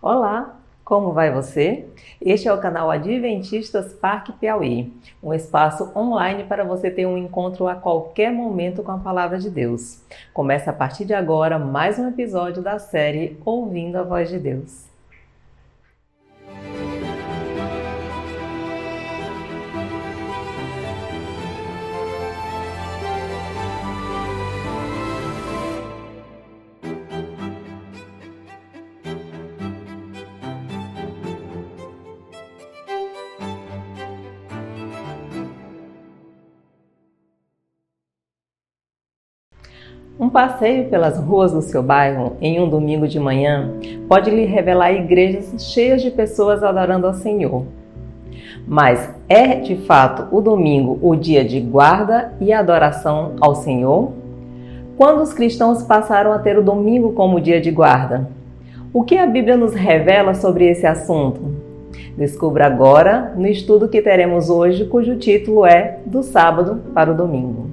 Olá, como vai você? Este é o canal Adventistas Parque Piauí, um espaço online para você ter um encontro a qualquer momento com a Palavra de Deus. Começa a partir de agora mais um episódio da série Ouvindo a Voz de Deus. Um passeio pelas ruas do seu bairro em um domingo de manhã pode lhe revelar igrejas cheias de pessoas adorando ao Senhor. Mas é de fato o domingo o dia de guarda e adoração ao Senhor? Quando os cristãos passaram a ter o domingo como dia de guarda? O que a Bíblia nos revela sobre esse assunto? Descubra agora no estudo que teremos hoje, cujo título é Do Sábado para o Domingo.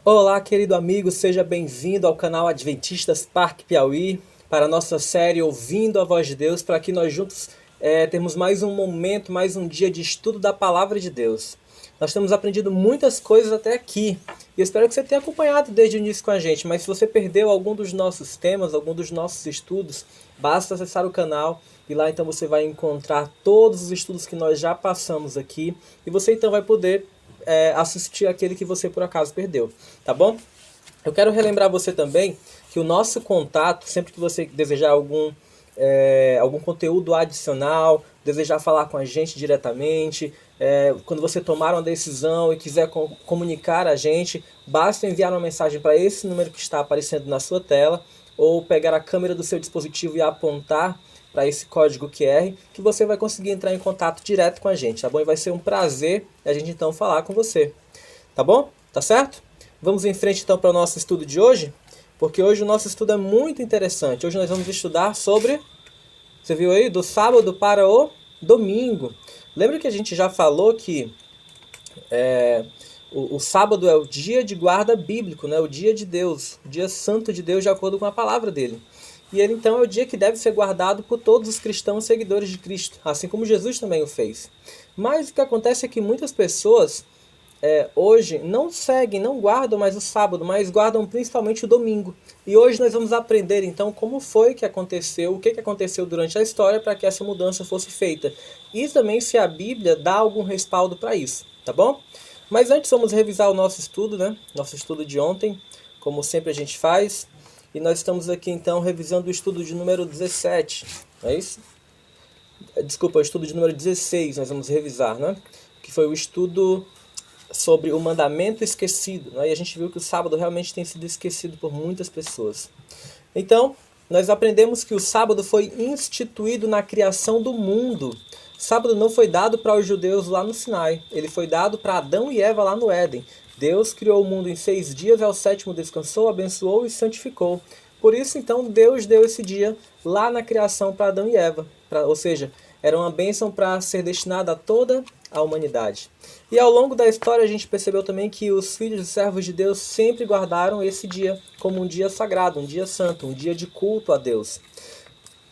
Olá, querido amigo, seja bem-vindo ao canal Adventistas Parque Piauí para a nossa série Ouvindo a Voz de Deus, para que nós juntos termos mais um momento, mais um dia de estudo da Palavra de Deus. Nós temos aprendido muitas coisas até aqui e eu espero que você tenha acompanhado desde o início com a gente, mas se você perdeu algum dos nossos temas, algum dos nossos estudos, basta acessar o canal e lá então você vai encontrar todos os estudos que nós já passamos aqui e você então vai poder assistir aquele que você por acaso perdeu, tá bom? Eu quero relembrar você também que o nosso contato, sempre que você desejar algum conteúdo adicional, desejar falar com a gente diretamente, quando você tomar uma decisão e quiser comunicar a gente, basta enviar uma mensagem para esse número que está aparecendo na sua tela, ou pegar a câmera do seu dispositivo e apontar para esse código QR, que você vai conseguir entrar em contato direto com a gente, tá bom? E vai ser um prazer a gente então falar com você, tá bom? Tá certo? Vamos em frente então para o nosso estudo de hoje, porque hoje o nosso estudo é muito interessante. Hoje nós vamos estudar sobre, você viu aí, do sábado para o domingo. Lembra que a gente já falou que o sábado é o dia de guarda bíblico, né? O dia de Deus, o dia santo de Deus de acordo com a palavra dele. E ele então é o dia que deve ser guardado por todos os cristãos seguidores de Cristo, assim como Jesus também o fez. Mas o que acontece é que muitas pessoas hoje não seguem, não guardam mais o sábado, mas guardam principalmente o domingo. E hoje nós vamos aprender então como foi que aconteceu, o que aconteceu durante a história para que essa mudança fosse feita. E também se a Bíblia dá algum respaldo para isso, tá bom? Mas antes vamos revisar o nosso estudo, né? Nosso estudo de ontem, como sempre a gente faz. E nós estamos aqui então revisando o estudo de número 17, não é isso? Desculpa, o estudo de número 16 nós vamos revisar, né? Que foi o estudo sobre o mandamento esquecido, né? E a gente viu que o sábado realmente tem sido esquecido por muitas pessoas. Então, nós aprendemos que o sábado foi instituído na criação do mundo. O sábado não foi dado para os judeus lá no Sinai, ele foi dado para Adão e Eva lá no Éden. Deus criou o mundo em 6 dias, ao sétimo descansou, abençoou e santificou. Por isso, então, Deus deu esse dia lá na criação para Adão e Eva. Ou seja, era uma bênção para ser destinada a toda a humanidade. E ao longo da história a gente percebeu também que os filhos e servos de Deus sempre guardaram esse dia como um dia sagrado, um dia santo, um dia de culto a Deus.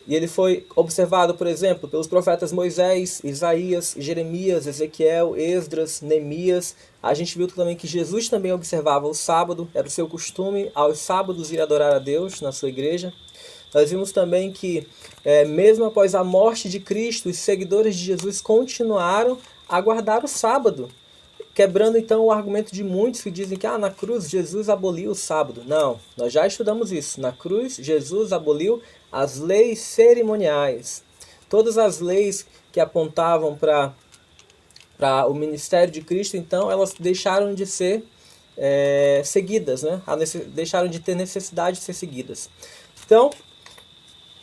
E ele foi observado, por exemplo, pelos profetas Moisés, Isaías, Jeremias, Ezequiel, Esdras, Neemias. A gente viu também que Jesus também observava o sábado, era o seu costume aos sábados ir adorar a Deus na sua igreja. Nós vimos também que, mesmo após a morte de Cristo, os seguidores de Jesus continuaram a guardar o sábado, quebrando então o argumento de muitos que dizem que na cruz Jesus aboliu o sábado. Não, nós já estudamos isso. Na cruz Jesus aboliu as leis cerimoniais. Todas as leis que apontavam para o ministério de Cristo, então, elas deixaram de ser seguidas, né? Deixaram de ter necessidade de ser seguidas. Então,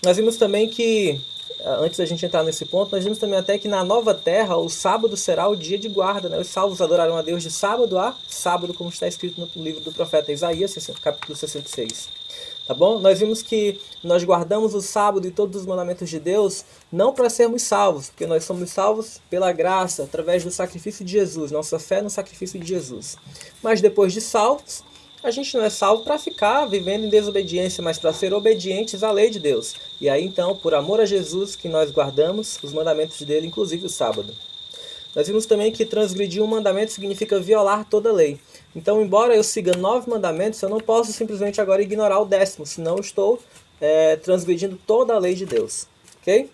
nós vimos também que, antes da gente entrar nesse ponto, nós vimos também até que na nova terra o sábado será o dia de guarda, né? Os salvos adorarão a Deus de sábado a sábado, como está escrito no livro do profeta Isaías, capítulo 66. Tá bom? Nós vimos que nós guardamos o sábado e todos os mandamentos de Deus não para sermos salvos, porque nós somos salvos pela graça, através do sacrifício de Jesus, nossa fé no sacrifício de Jesus. Mas depois de salvos, a gente não é salvo para ficar vivendo em desobediência, mas para ser obedientes à lei de Deus. E aí então, por amor a Jesus, que nós guardamos os mandamentos dele, inclusive o sábado. Nós vimos também que transgredir um mandamento significa violar toda a lei. Então, embora eu siga 9 mandamentos, eu não posso simplesmente agora ignorar o 10º, senão eu estou transgredindo toda a lei de Deus. Ok?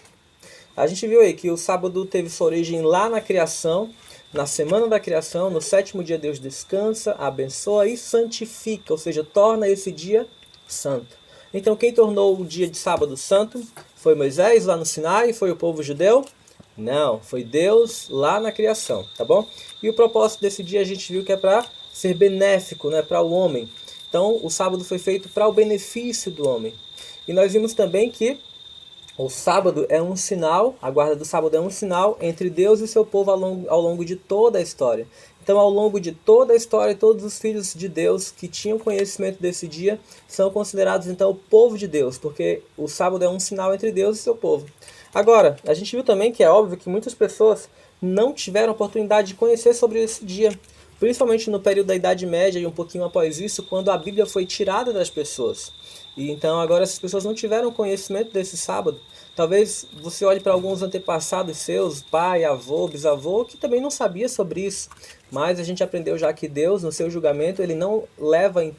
A gente viu aí que o sábado teve sua origem lá na criação, na semana da criação, no 7º dia Deus descansa, abençoa e santifica, ou seja, torna esse dia santo. Então, quem tornou o dia de sábado santo? Foi Moisés lá no Sinai? Foi o povo judeu? Não, foi Deus lá na criação, tá bom? E o propósito desse dia a gente viu que é para ser benéfico, né, para o homem. Então, o sábado foi feito para o benefício do homem. E nós vimos também que o sábado é um sinal, a guarda do sábado é um sinal entre Deus e seu povo ao longo de toda a história. Então, ao longo de toda a história, todos os filhos de Deus que tinham conhecimento desse dia são considerados, então, o povo de Deus, porque o sábado é um sinal entre Deus e seu povo. Agora, a gente viu também que é óbvio que muitas pessoas não tiveram oportunidade de conhecer sobre esse dia, principalmente no período da Idade Média e um pouquinho após isso, quando a Bíblia foi tirada das pessoas. E então agora essas pessoas não tiveram conhecimento desse sábado. Talvez você olhe para alguns antepassados seus, pai, avô, bisavô, que também não sabia sobre isso. Mas a gente aprendeu já que Deus, no seu julgamento, ele não leva em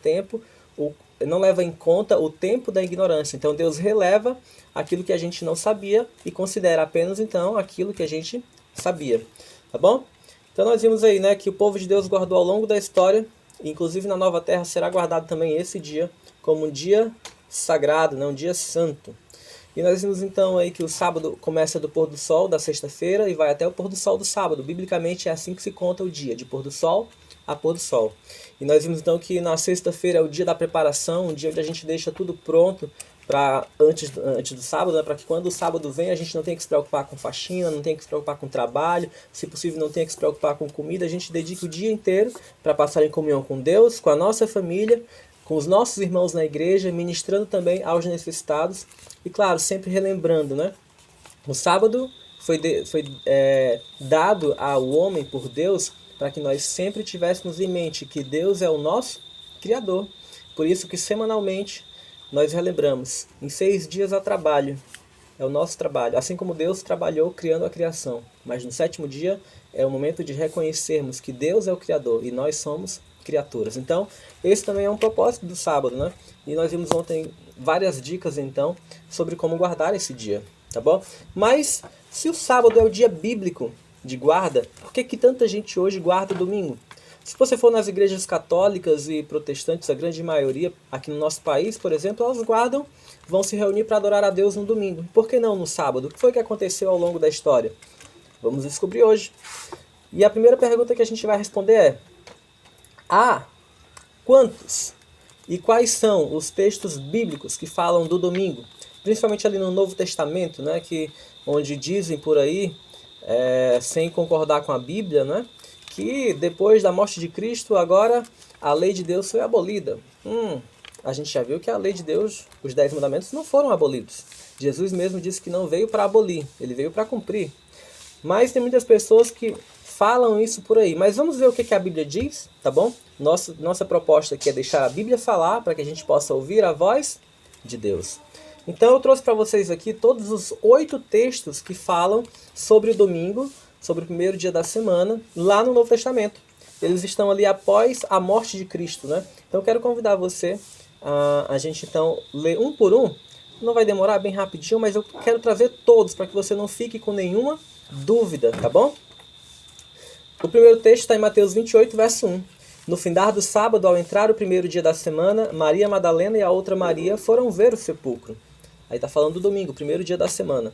conta o tempo da ignorância. Então Deus releva aquilo que a gente não sabia e considera apenas então aquilo que a gente sabia. Tá bom? Então nós vimos aí, né, que o povo de Deus guardou ao longo da história, inclusive na Nova Terra será guardado também esse dia como um dia sagrado, né, um dia santo. E nós vimos então aí que o sábado começa do pôr do sol da sexta-feira e vai até o pôr do sol do sábado. Biblicamente é assim que se conta o dia, de pôr do sol a pôr do sol. E nós vimos então que na sexta-feira é o dia da preparação, um dia onde a gente deixa tudo pronto para antes do sábado, né, para que quando o sábado vem a gente não tenha que se preocupar com faxina, não tenha que se preocupar com trabalho, se possível não tenha que se preocupar com comida, a gente dedica o dia inteiro para passar em comunhão com Deus, com a nossa família, com os nossos irmãos na igreja, ministrando também aos necessitados e claro, sempre relembrando, né? O sábado foi dado ao homem por Deus para que nós sempre tivéssemos em mente que Deus é o nosso Criador. Por isso que semanalmente nós relembramos, em 6 dias há trabalho, é o nosso trabalho, assim como Deus trabalhou criando a criação. Mas no 7º dia é o momento de reconhecermos que Deus é o Criador e nós somos criaturas. Então, esse também é um propósito do sábado, né? E nós vimos ontem várias dicas, então, sobre como guardar esse dia, tá bom? Mas, se o sábado é o dia bíblico de guarda, por que tanta gente hoje guarda o domingo? Se você for nas igrejas católicas e protestantes, a grande maioria, aqui no nosso país, por exemplo, elas guardam, vão se reunir para adorar a Deus no domingo. Por que não no sábado? O que foi que aconteceu ao longo da história? Vamos descobrir hoje. E a primeira pergunta que a gente vai responder é: quantos e quais são os textos bíblicos que falam do domingo? Principalmente ali no Novo Testamento, né, onde dizem por aí, sem concordar com a Bíblia, né, que depois da morte de Cristo, agora a lei de Deus foi abolida. A gente já viu que a lei de Deus, os 10 mandamentos, não foram abolidos. Jesus mesmo disse que não veio para abolir, ele veio para cumprir. Mas tem muitas pessoas que falam isso por aí. Mas vamos ver o que a Bíblia diz, tá bom? Nossa proposta aqui é deixar a Bíblia falar para que a gente possa ouvir a voz de Deus. Então eu trouxe para vocês aqui todos os 8 textos que falam sobre o domingo, sobre o primeiro dia da semana, lá no Novo Testamento. Eles estão ali após a morte de Cristo, né? Então eu quero convidar você a gente então ler um por um. Não vai demorar, bem rapidinho, mas eu quero trazer todos para que você não fique com nenhuma dúvida, tá bom? O primeiro texto está em Mateus 28, verso 1. No findar do sábado, ao entrar o primeiro dia da semana, Maria Madalena e a outra Maria foram ver o sepulcro. Aí está falando do domingo, o primeiro dia da semana.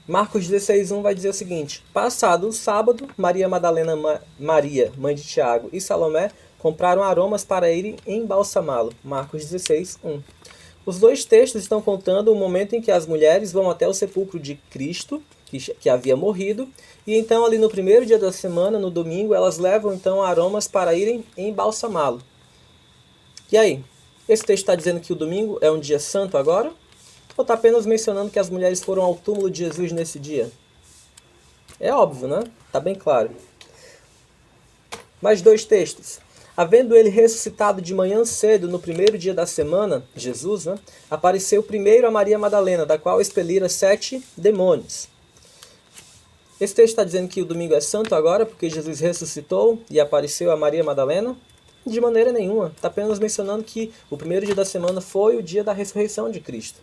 Marcos 16:1 vai dizer o seguinte: passado o sábado, Maria Madalena, Maria, mãe de Tiago, e Salomé compraram aromas para irem embalsamá-lo. Marcos 16:1. Os dois textos estão contando o momento em que as mulheres vão até o sepulcro de Cristo, que havia morrido, e então ali no primeiro dia da semana, no domingo, elas levam então aromas para irem embalsamá-lo. E aí? Esse texto está dizendo que o domingo é um dia santo agora? Ou está apenas mencionando que as mulheres foram ao túmulo de Jesus nesse dia? É óbvio, né? Está bem claro. Mais 2 textos. Havendo ele ressuscitado de manhã cedo, no primeiro dia da semana, Jesus, né, apareceu primeiro a Maria Madalena, da qual expelira 7 demônios. Esse texto está dizendo que o domingo é santo agora, porque Jesus ressuscitou e apareceu a Maria Madalena? De maneira nenhuma. Está apenas mencionando que o primeiro dia da semana foi o dia da ressurreição de Cristo.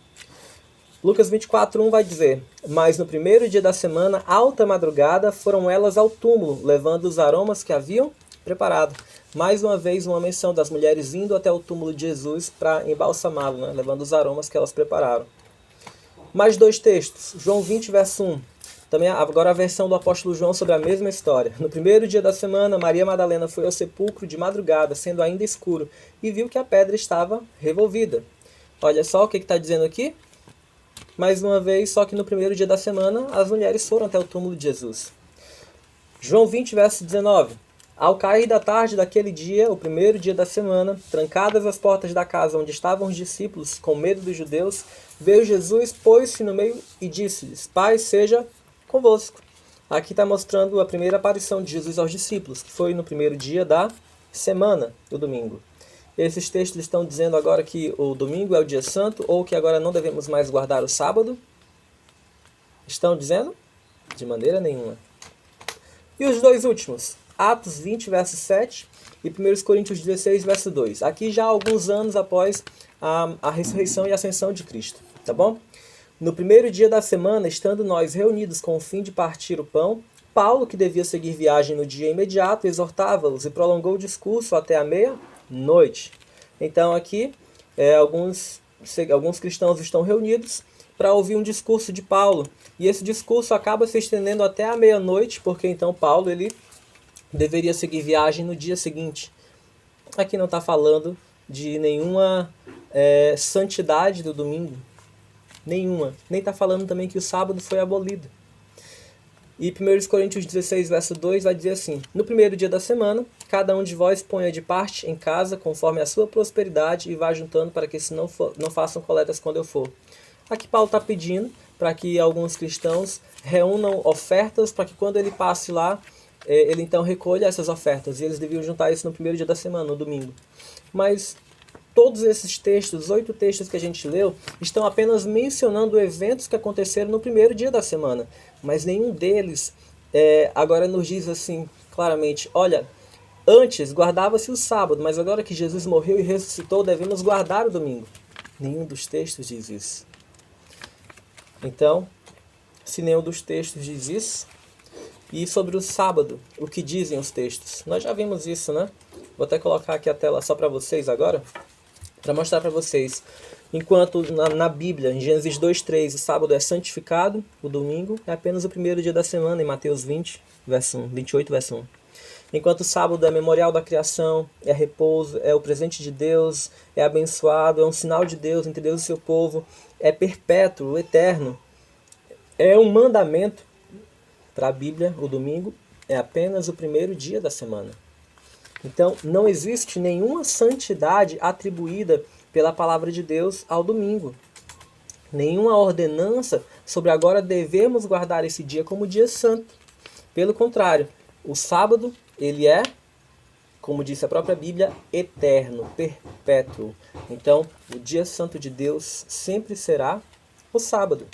Lucas 24:1 vai dizer: mas no primeiro dia da semana, alta madrugada, foram elas ao túmulo, levando os aromas que haviam preparado. Mais uma vez, uma menção das mulheres indo até o túmulo de Jesus para embalsamá-lo, né? Levando os aromas que elas prepararam. Mais 2 textos. João 20, verso 1. Também agora a versão do apóstolo João sobre a mesma história. No primeiro dia da semana, Maria Madalena foi ao sepulcro de madrugada, sendo ainda escuro, e viu que a pedra estava revolvida. Olha só o que está dizendo aqui. Mais uma vez, só que no primeiro dia da semana, as mulheres foram até o túmulo de Jesus. João 20, verso 19. Ao cair da tarde daquele dia, o primeiro dia da semana, trancadas as portas da casa onde estavam os discípulos, com medo dos judeus, veio Jesus, pôs-se no meio e disse-lhes: Paz seja convosco. Aqui está mostrando a primeira aparição de Jesus aos discípulos, que foi no primeiro dia da semana, do domingo. Esses textos estão dizendo agora que o domingo é o dia santo, ou que agora não devemos mais guardar o sábado? Estão dizendo? De maneira nenhuma. E os 2 últimos? Atos 20, verso 7 e 1 Coríntios 16, verso 2. Aqui já há alguns anos após a ressurreição e ascensão de Cristo. Tá bom? No primeiro dia da semana, estando nós reunidos com o fim de partir o pão, Paulo, que devia seguir viagem no dia imediato, exortava-os e prolongou o discurso até a meia-noite. Então aqui, alguns cristãos estão reunidos para ouvir um discurso de Paulo. E esse discurso acaba se estendendo até a meia-noite, porque então Paulo ele deveria seguir viagem no dia seguinte. Aqui não está falando de nenhuma santidade do domingo. Nenhuma. Nem está falando também que o sábado foi abolido. E 1 Coríntios 16, verso 2 vai dizer assim: no primeiro dia da semana, cada um de vós ponha de parte em casa, conforme a sua prosperidade, e vá juntando para que não façam coletas quando eu for. Aqui Paulo está pedindo para que alguns cristãos reúnam ofertas, para que quando ele passe lá, ele então recolha essas ofertas. E eles deviam juntar isso no primeiro dia da semana, no domingo. Mas todos esses textos, os 8 textos que a gente leu, estão apenas mencionando eventos que aconteceram no primeiro dia da semana. Mas nenhum deles agora nos diz assim claramente: olha, antes guardava-se o sábado, mas agora que Jesus morreu e ressuscitou, devemos guardar o domingo. Nenhum dos textos diz isso. Então, se nenhum dos textos diz isso, e sobre o sábado, o que dizem os textos? Nós já vimos isso, né? Vou até colocar aqui a tela só para vocês agora, para mostrar para vocês. Enquanto na Bíblia, em Gênesis 2:3, o sábado é santificado, o domingo é apenas o primeiro dia da semana, em Mateus 20, verso 1, 28, verso 1. Enquanto o sábado é memorial da criação, é repouso, é o presente de Deus, é abençoado, é um sinal de Deus entre Deus e seu povo, é perpétuo, eterno, é um mandamento. Para a Bíblia, o domingo é apenas o primeiro dia da semana. Então, não existe nenhuma santidade atribuída pela palavra de Deus ao domingo. Nenhuma ordenança sobre agora devemos guardar esse dia como dia santo. Pelo contrário, o sábado, ele é, como disse a própria Bíblia, eterno, perpétuo. Então, o dia santo de Deus sempre será o sábado.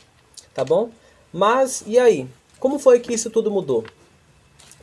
Tá bom? Mas, e aí? Como foi que isso tudo mudou?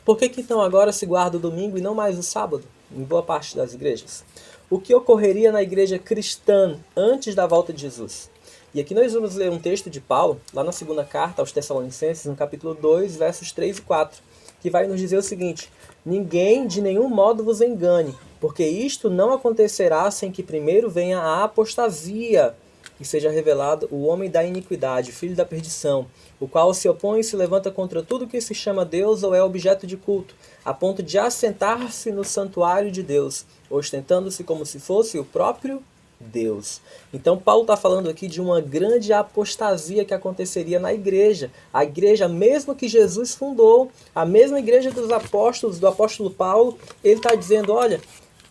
Por que então agora se guarda o domingo e não mais o sábado, em boa parte das igrejas? O que ocorreria na igreja cristã antes da volta de Jesus? E aqui nós vamos ler um texto de Paulo, lá na segunda carta aos Tessalonicenses, no capítulo 2, versos 3 e 4, que vai nos dizer o seguinte: ninguém de nenhum modo vos engane, porque isto não acontecerá sem que primeiro venha a apostasia, e seja revelado o homem da iniquidade, filho da perdição, o qual se opõe e se levanta contra tudo que se chama Deus ou é objeto de culto, a ponto de assentar-se no santuário de Deus, ostentando-se como se fosse o próprio Deus. Então Paulo está falando aqui de uma grande apostasia que aconteceria na igreja. A igreja mesmo que Jesus fundou, a mesma igreja dos apóstolos, do apóstolo Paulo, ele está dizendo: olha,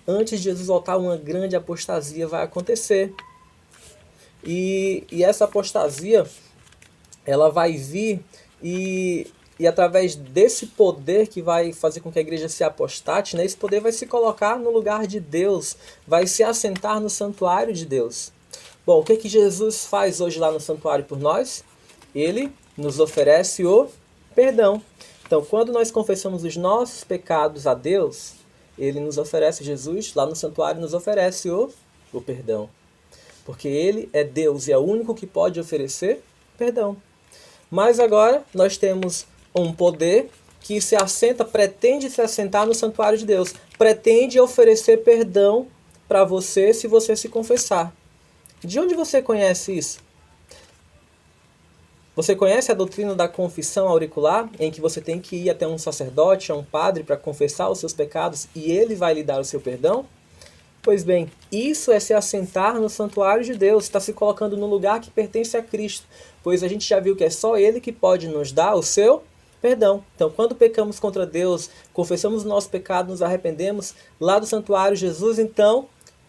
antes de Jesus voltar, uma grande apostasia vai acontecer. E essa apostasia, ela vai vir e através desse poder que vai fazer com que a igreja se apostate, né, esse poder vai se colocar no lugar de Deus, vai se assentar no santuário de Deus. Bom, o que Jesus faz hoje lá no santuário por nós? Ele nos oferece o perdão. Então, quando nós confessamos os nossos pecados a Deus, Ele nos oferece, Jesus lá no santuário nos oferece o perdão. Porque Ele é Deus e é o único que pode oferecer perdão. Mas agora nós temos um poder que se assenta, pretende se assentar no santuário de Deus. Pretende oferecer perdão para você se você se confessar. De onde você conhece isso? Você conhece a doutrina da confissão auricular, em que você tem que ir até um sacerdote, a um padre, para confessar os seus pecados e ele vai lhe dar o seu perdão? Pois bem, isso é se assentar no santuário de Deus, está se colocando no lugar que pertence a Cristo, pois a gente já viu que é só Ele que pode nos dar o seu perdão. Então, quando pecamos contra Deus, confessamos o nosso pecado, nos arrependemos, lá do santuário, Jesus, então,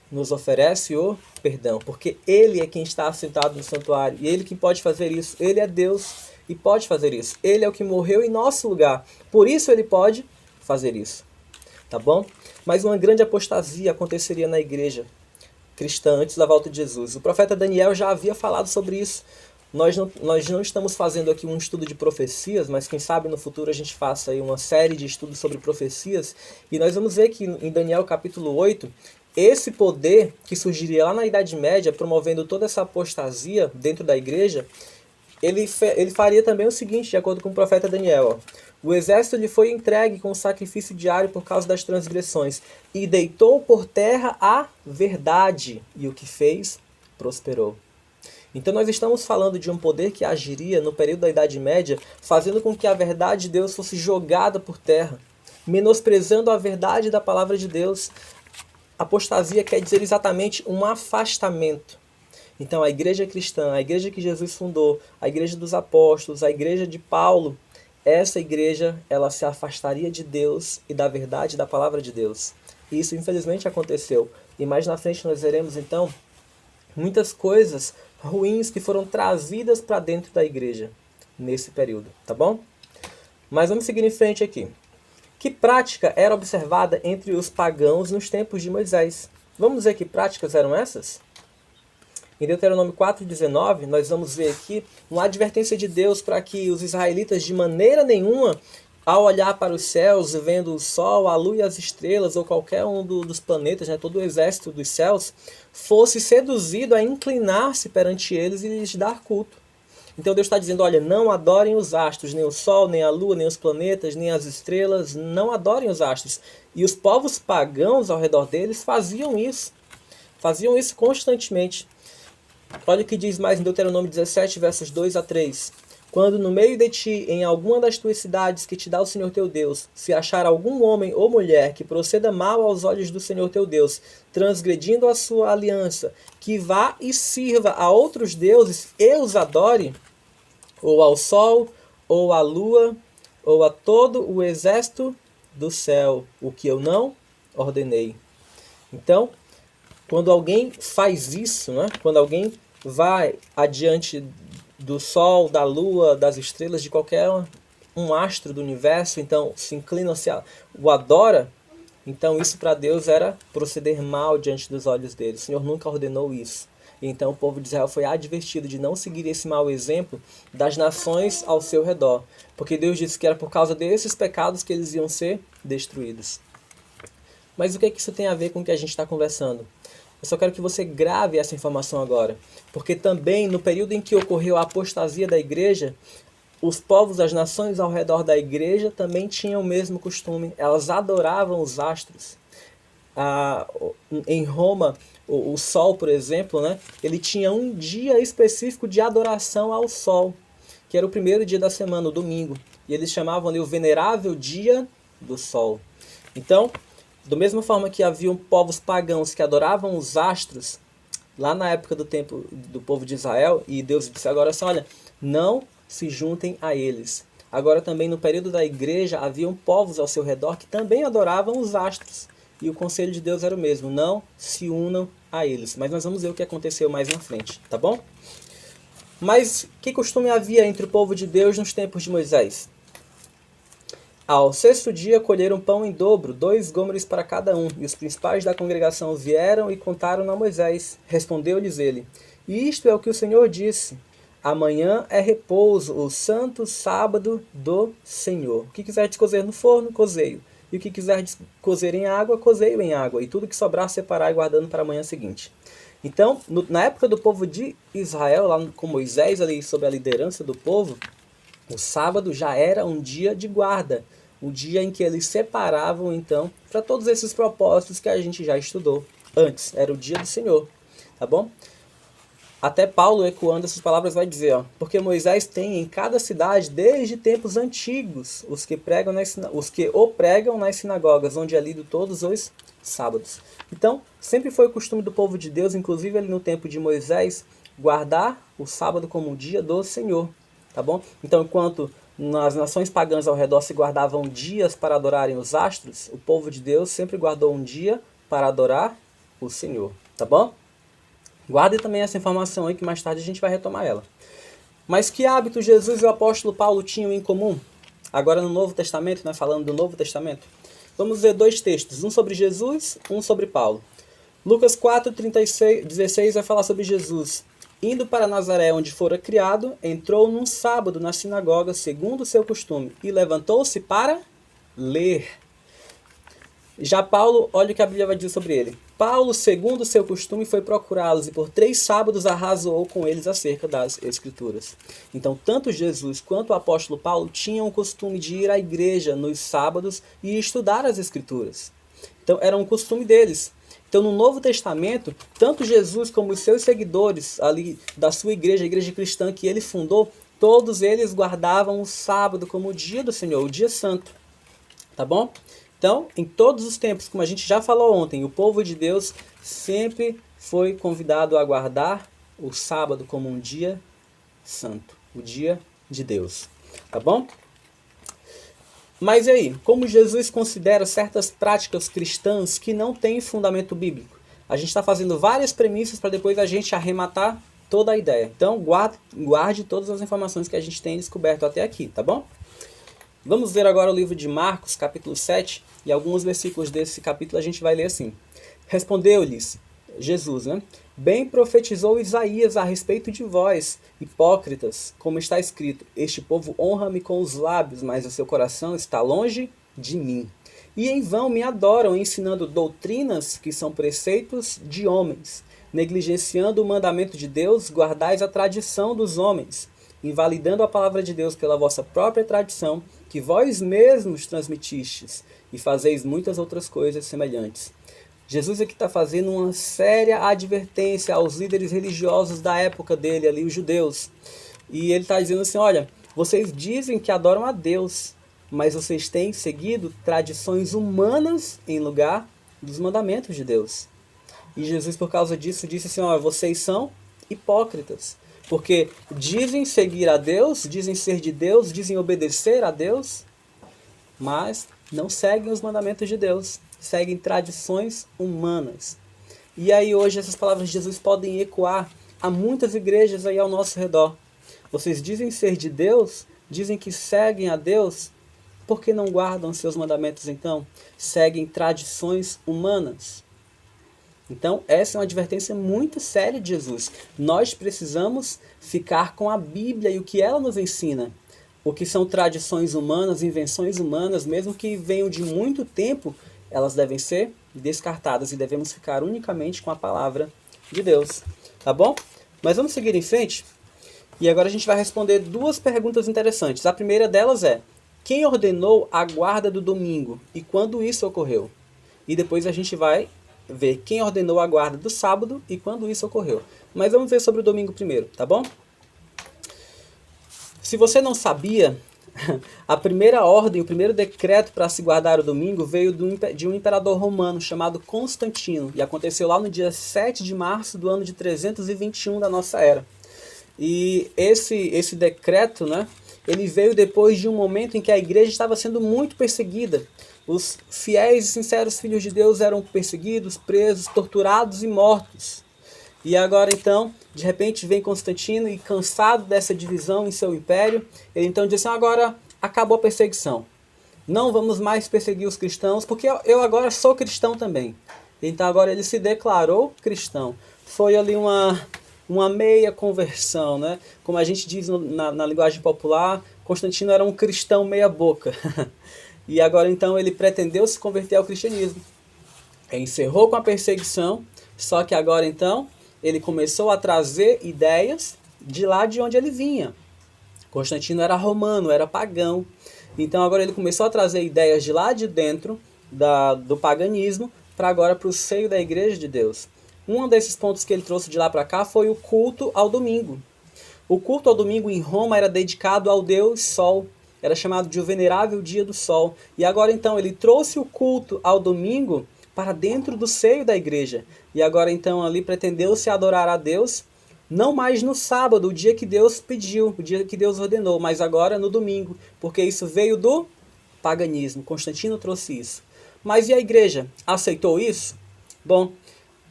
nos oferece o perdão, porque Ele é quem está assentado no santuário, e Ele que pode fazer isso. Ele é Deus e pode fazer isso. Ele é o que morreu em nosso lugar, por isso Ele pode fazer isso. Tá bom? Mas uma grande apostasia aconteceria na igreja cristã antes da volta de Jesus. O profeta Daniel já havia falado sobre isso. Nós não estamos fazendo aqui um estudo de profecias, mas quem sabe no futuro a gente faça aí uma série de estudos sobre profecias. E nós vamos ver que em Daniel capítulo 8, esse poder que surgiria lá na Idade Média, promovendo toda essa apostasia dentro da igreja, ele faria também o seguinte, de acordo com o profeta Daniel. Ó. O exército lhe foi entregue com sacrifício diário por causa das transgressões, e deitou por terra a verdade, e o que fez, prosperou. Então nós estamos falando de um poder que agiria no período da Idade Média, fazendo com que a verdade de Deus fosse jogada por terra, menosprezando a verdade da palavra de Deus. Apostasia quer dizer exatamente um afastamento. Então a igreja cristã, a igreja que Jesus fundou, a igreja dos apóstolos, a igreja de Paulo, essa igreja ela se afastaria de Deus e da verdade da palavra de Deus. E isso infelizmente aconteceu. E mais na frente nós veremos então muitas coisas ruins que foram trazidas para dentro da igreja nesse período, tá bom? Mas vamos seguir em frente aqui. Que prática era observada entre os pagãos nos tempos de Moisés? Vamos ver que práticas eram essas? Em Deuteronômio 4,19, nós vamos ver aqui uma advertência de Deus para que os israelitas, de maneira nenhuma, ao olhar para os céus, vendo o sol, a lua e as estrelas, ou qualquer um dos planetas, né, todo o exército dos céus, fosse seduzido a inclinar-se perante eles e lhes dar culto. Então Deus está dizendo, olha, não adorem os astros, nem o sol, nem a lua, nem os planetas, nem as estrelas, não adorem os astros. E os povos pagãos ao redor deles faziam isso constantemente. Olha o que diz mais em Deuteronômio 17, versos 2 a 3. Quando no meio de ti, em alguma das tuas cidades que te dá o Senhor teu Deus, se achar algum homem ou mulher que proceda mal aos olhos do Senhor teu Deus, transgredindo a sua aliança, que vá e sirva a outros deuses e os adore, ou ao sol, ou à lua, ou a todo o exército do céu, o que eu não ordenei. Então, quando alguém faz isso, né? Quando alguém vai adiante do sol, da lua, das estrelas, de qualquer um astro do universo, então se inclina, o adora, então isso para Deus era proceder mal diante dos olhos dele. O Senhor nunca ordenou isso. E então o povo de Israel foi advertido de não seguir esse mau exemplo das nações ao seu redor, porque Deus disse que era por causa desses pecados que eles iam ser destruídos. Mas o que é que isso tem a ver com o que a gente está conversando? Eu só quero que você grave essa informação agora, porque também no período em que ocorreu a apostasia da igreja, os povos das nações ao redor da igreja também tinham o mesmo costume, elas adoravam os astros. Em Roma, o sol, por exemplo, né, ele tinha um dia específico de adoração ao sol, que era o primeiro dia da semana, o domingo, e eles chamavam ali o venerável dia do sol. Então, da mesma forma que haviam povos pagãos que adoravam os astros, lá na época do tempo do povo de Israel, e Deus disse agora assim, olha, não se juntem a eles. Agora também no período da igreja haviam povos ao seu redor que também adoravam os astros. e o conselho de Deus era o mesmo, não se unam a eles. Mas nós vamos ver o que aconteceu mais na frente, tá bom? Mas que costume havia entre o povo de Deus nos tempos de Moisés? Ao sexto dia colheram pão em dobro, 2 gômeres para cada um, e os principais da congregação vieram e contaram a Moisés. Respondeu-lhes ele, isto é o que o Senhor disse, amanhã é repouso, o santo sábado do Senhor. O que quiserdes cozer no forno, cozeio, e o que quiserdes cozer em água, cozeio em água, e tudo que sobrar separai guardando para a manhã seguinte. Então, na época do povo de Israel, lá com Moisés ali sob a liderança do povo, o sábado já era um dia de guarda, o dia em que eles separavam, então, para todos esses propósitos que a gente já estudou antes. Era o dia do Senhor, tá bom? Até Paulo, ecoando essas palavras, vai dizer, ó, porque Moisés tem em cada cidade, desde tempos antigos, os que o pregam nas sinagogas, onde é lido todos os sábados. Então, sempre foi o costume do povo de Deus, inclusive ali no tempo de Moisés, guardar o sábado como o dia do Senhor. Tá bom? Então, enquanto nas nações pagãs ao redor se guardavam dias para adorarem os astros, o povo de Deus sempre guardou um dia para adorar o Senhor. Tá bom? Guarde também essa informação aí que mais tarde a gente vai retomar ela. Mas que hábito Jesus e o apóstolo Paulo tinham em comum? Agora no Novo Testamento, né, falando do Novo Testamento. Vamos ver 2 textos, um sobre Jesus, um sobre Paulo. Lucas 4:16 vai falar sobre Jesus. Indo para Nazaré, onde fora criado, entrou num sábado na sinagoga, segundo o seu costume, e levantou-se para ler. Já Paulo, olha o que a Bíblia vai dizer sobre ele. Paulo, segundo o seu costume, foi procurá-los, e por 3 sábados arrazoou com eles acerca das Escrituras. Então, tanto Jesus quanto o apóstolo Paulo tinham o costume de ir à igreja nos sábados e estudar as Escrituras. Então, era um costume deles. Então, no Novo Testamento, tanto Jesus como os seus seguidores ali da sua igreja, a igreja cristã que ele fundou, todos eles guardavam o sábado como o dia do Senhor, o dia santo. Tá bom? Então, em todos os tempos, como a gente já falou ontem, o povo de Deus sempre foi convidado a guardar o sábado como um dia santo, o dia de Deus. Tá bom? Mas e aí, como Jesus considera certas práticas cristãs que não têm fundamento bíblico? A gente está fazendo várias premissas para depois a gente arrematar toda a ideia. Então, guarde todas as informações que a gente tem descoberto até aqui, tá bom? Vamos ver agora o livro de Marcos, capítulo 7, e alguns versículos desse capítulo a gente vai ler assim. Respondeu-lhes Jesus, né? Bem profetizou Isaías a respeito de vós, hipócritas, como está escrito, este povo honra-me com os lábios, mas o seu coração está longe de mim. E em vão me adoram, ensinando doutrinas que são preceitos de homens. Negligenciando o mandamento de Deus, guardais a tradição dos homens, invalidando a palavra de Deus pela vossa própria tradição, que vós mesmos transmitistes, e fazeis muitas outras coisas semelhantes. Jesus aqui está fazendo uma séria advertência aos líderes religiosos da época dele, ali, os judeus. E ele está dizendo assim, olha, vocês dizem que adoram a Deus, mas vocês têm seguido tradições humanas em lugar dos mandamentos de Deus. E Jesus, por causa disso, disse assim, olha, vocês são hipócritas. Porque dizem seguir a Deus, dizem ser de Deus, dizem obedecer a Deus, mas não seguem os mandamentos de Deus. Seguem tradições humanas. E aí hoje essas palavras de Jesus podem ecoar a muitas igrejas aí ao nosso redor. Vocês dizem ser de Deus, dizem que seguem a Deus, por que não guardam seus mandamentos então? Seguem tradições humanas. Então essa é uma advertência muito séria de Jesus. Nós precisamos ficar com a Bíblia e o que ela nos ensina. O que são tradições humanas, invenções humanas, mesmo que venham de muito tempo, elas devem ser descartadas e devemos ficar unicamente com a palavra de Deus. Tá bom? Mas vamos seguir em frente. E agora a gente vai responder 2 perguntas interessantes. A primeira delas é, quem ordenou a guarda do domingo e quando isso ocorreu? E depois a gente vai ver quem ordenou a guarda do sábado e quando isso ocorreu. Mas vamos ver sobre o domingo primeiro, tá bom? Se você não sabia, a primeira ordem, o primeiro decreto para se guardar o domingo veio de um imperador romano chamado Constantino e aconteceu lá no dia 7 de março do ano de 321 da nossa era. E esse decreto, né, ele veio depois de um momento em que a igreja estava sendo muito perseguida. Os fiéis e sinceros filhos de Deus eram perseguidos, presos, torturados e mortos. E agora então, de repente vem Constantino e cansado dessa divisão em seu império, ele então diz assim, agora acabou a perseguição. Não vamos mais perseguir os cristãos, porque eu agora sou cristão também. Então agora ele se declarou cristão. Foi ali uma meia conversão, né? Como a gente diz na linguagem popular, Constantino era um cristão meia boca. E agora então ele pretendeu se converter ao cristianismo. Encerrou com a perseguição, só que agora então ele começou a trazer ideias de lá de onde ele vinha. Constantino era romano, era pagão. Então agora ele começou a trazer ideias de lá de dentro do paganismo para agora para o seio da igreja de Deus. Um desses pontos que ele trouxe de lá para cá foi o culto ao domingo. O culto ao domingo em Roma era dedicado ao Deus Sol. Era chamado de o venerável dia do Sol. E agora então ele trouxe o culto ao domingo para dentro do seio da igreja. E agora então ali pretendeu se adorar a Deus, não mais no sábado, o dia que Deus pediu, o dia que Deus ordenou, mas agora no domingo, porque isso veio do paganismo. Constantino trouxe isso. Mas e a igreja? Aceitou isso? Bom,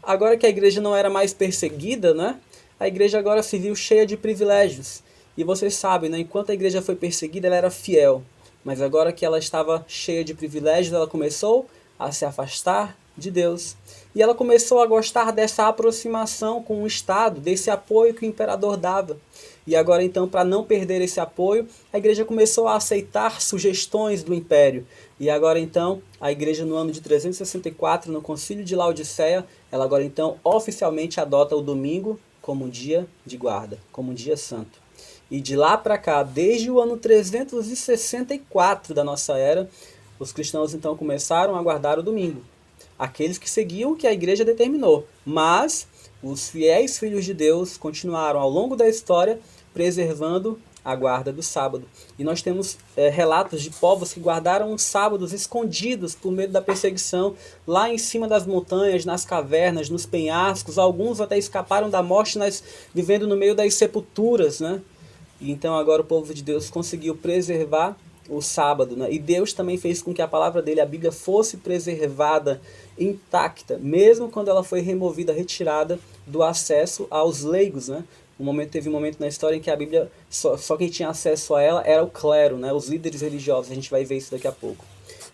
agora que a igreja não era mais perseguida, né? A igreja agora se viu cheia de privilégios. E vocês sabem, né? Enquanto a igreja foi perseguida, ela era fiel. Mas agora que ela estava cheia de privilégios, ela começou a se afastar de Deus. E ela começou a gostar dessa aproximação com o Estado, desse apoio que o imperador dava. E agora então, para não perder esse apoio, a igreja começou a aceitar sugestões do império. E agora então, a igreja no ano de 364, no concílio de Laodiceia, ela agora então oficialmente adota o domingo como um dia de guarda, como um dia santo. E de lá para cá, desde o ano 364 da nossa era, os cristãos então começaram a guardar o domingo. Aqueles que seguiam o que a igreja determinou. Mas os fiéis filhos de Deus continuaram ao longo da história preservando a guarda do sábado. E nós temos relatos de povos que guardaram os sábados escondidos por medo da perseguição, lá em cima das montanhas, nas cavernas, nos penhascos. Alguns até escaparam da morte, mas vivendo no meio das sepulturas, né? E então agora o povo de Deus conseguiu preservar o sábado, né? E Deus também fez com que a palavra dele, a Bíblia, fosse preservada intacta, mesmo quando ela foi removida, retirada do acesso aos leigos, né? Teve um momento na história em que a Bíblia, só quem tinha acesso a ela era o clero, né? Os líderes religiosos. A gente vai ver isso daqui a pouco.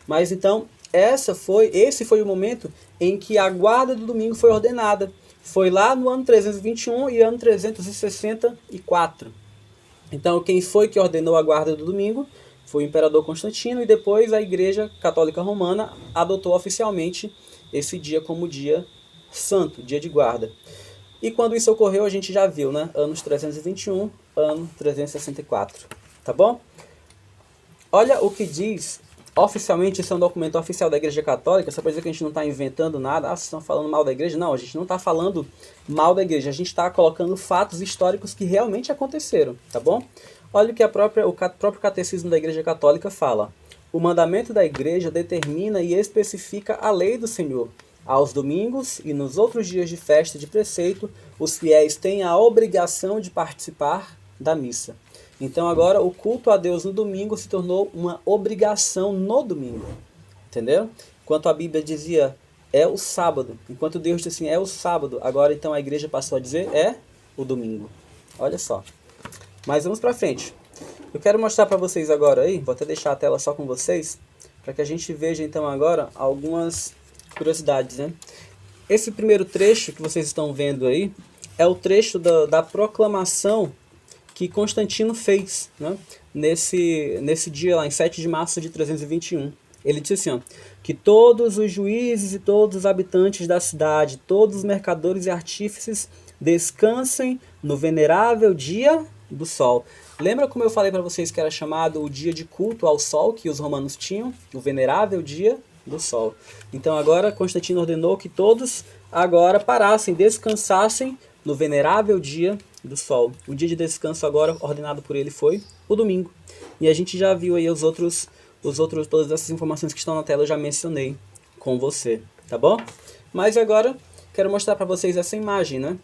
Mas então, esse foi o momento em que a guarda do domingo foi ordenada. Foi lá no ano 321 e ano 364. Então, quem foi que ordenou a guarda do domingo foi o imperador Constantino, e depois a Igreja Católica Romana adotou oficialmente esse dia como dia santo, dia de guarda. E quando isso ocorreu, a gente já viu, né? Anos 321, ano 364. Tá bom? Olha o que diz, oficialmente, esse é um documento oficial da Igreja Católica, só para dizer que a gente não está inventando nada. Ah, vocês estão falando mal da Igreja? Não, a gente não está falando mal da Igreja, a gente está colocando fatos históricos que realmente aconteceram, tá bom? Olha o que o próprio Catecismo da Igreja Católica fala. O mandamento da Igreja determina e especifica a lei do Senhor. Aos domingos e nos outros dias de festa e de preceito, os fiéis têm a obrigação de participar da missa. Então agora o culto a Deus no domingo se tornou uma obrigação no domingo. Entendeu? Enquanto a Bíblia dizia é o sábado, enquanto Deus disse assim é o sábado, agora então a igreja passou a dizer é o domingo. Olha só. Mas vamos para frente. Eu quero mostrar para vocês agora aí, vou até deixar a tela só com vocês, para que a gente veja então agora algumas curiosidades, né? Esse primeiro trecho que vocês estão vendo aí é o trecho da proclamação que Constantino fez, né? Nesse dia lá, em 7 de março de 321. Ele disse assim, ó, que todos os juízes e todos os habitantes da cidade, todos os mercadores e artífices descansem no venerável dia do sol. Lembra como eu falei para vocês que era chamado o dia de culto ao sol que os romanos tinham? O venerável dia do sol. Então agora Constantino ordenou que todos agora parassem, descansassem no venerável dia do sol. O dia de descanso agora ordenado por ele foi o domingo. E a gente já viu aí todas essas informações que estão na tela, eu já mencionei com você, tá bom? Mas agora quero mostrar para vocês essa imagem, né?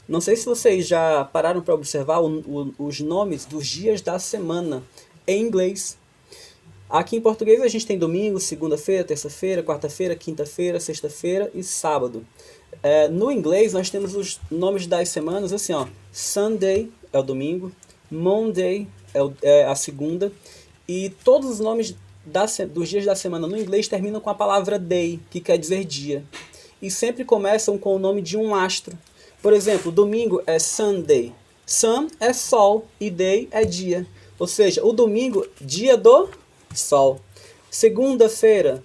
Não sei se vocês já pararam para observar os nomes dos dias da semana em inglês. Aqui em português a gente tem domingo, segunda-feira, terça-feira, quarta-feira, quinta-feira, sexta-feira e sábado. No inglês nós temos os nomes das semanas assim, ó. Sunday é o domingo, Monday é a segunda, e todos os nomes dos dias da semana no inglês terminam com a palavra day, que quer dizer dia. E sempre começam com o nome de um astro. Por exemplo, domingo é Sunday. Sun é sol e day é dia. Ou seja, o domingo, dia do sol. Segunda-feira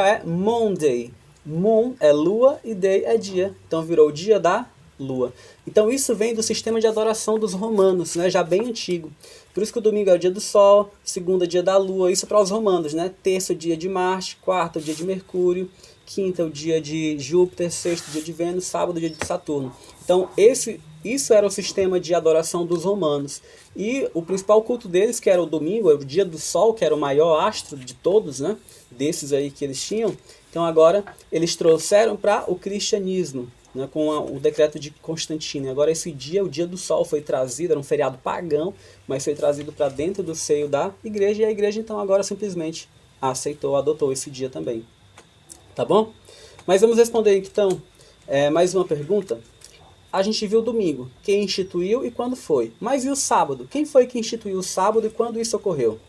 é Monday. Moon é lua e day é dia. Então virou o dia da lua. Então isso vem do sistema de adoração dos romanos, né? Já bem antigo. Por isso que o domingo é o dia do sol, segunda dia da lua, isso para os romanos, né? Terça o dia de Marte, quarta o dia de Mercúrio, quinta o dia de Júpiter, sexta o dia de Vênus, sábado o dia de Saturno. Então isso era o sistema de adoração dos romanos. E o principal culto deles, que era o domingo, o dia do sol, que era o maior astro de todos, né? Desses aí que eles tinham. Então agora eles trouxeram para o cristianismo, né, com o decreto de Constantino. Agora esse dia, o dia do sol, foi trazido, era um feriado pagão, mas foi trazido para dentro do seio da igreja, e a igreja então agora simplesmente aceitou, adotou esse dia também. Tá bom? Mas vamos responder então mais uma pergunta. A gente viu o domingo, quem instituiu e quando foi. Mas e o sábado? Quem foi que instituiu o sábado e quando isso ocorreu?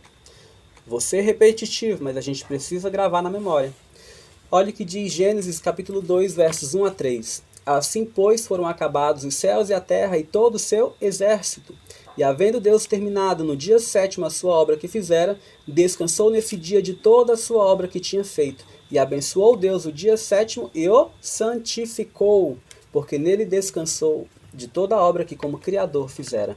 Vou ser repetitivo, mas a gente precisa gravar na memória. Olha o que diz Gênesis capítulo 2, versos 1 a 3. Assim, pois, foram acabados os céus e a terra e todo o seu exército. E havendo Deus terminado no dia 7º a sua obra que fizera, descansou nesse dia de toda a sua obra que tinha feito. E abençoou Deus o dia 7º e o santificou, porque nele descansou de toda a obra que como Criador fizera.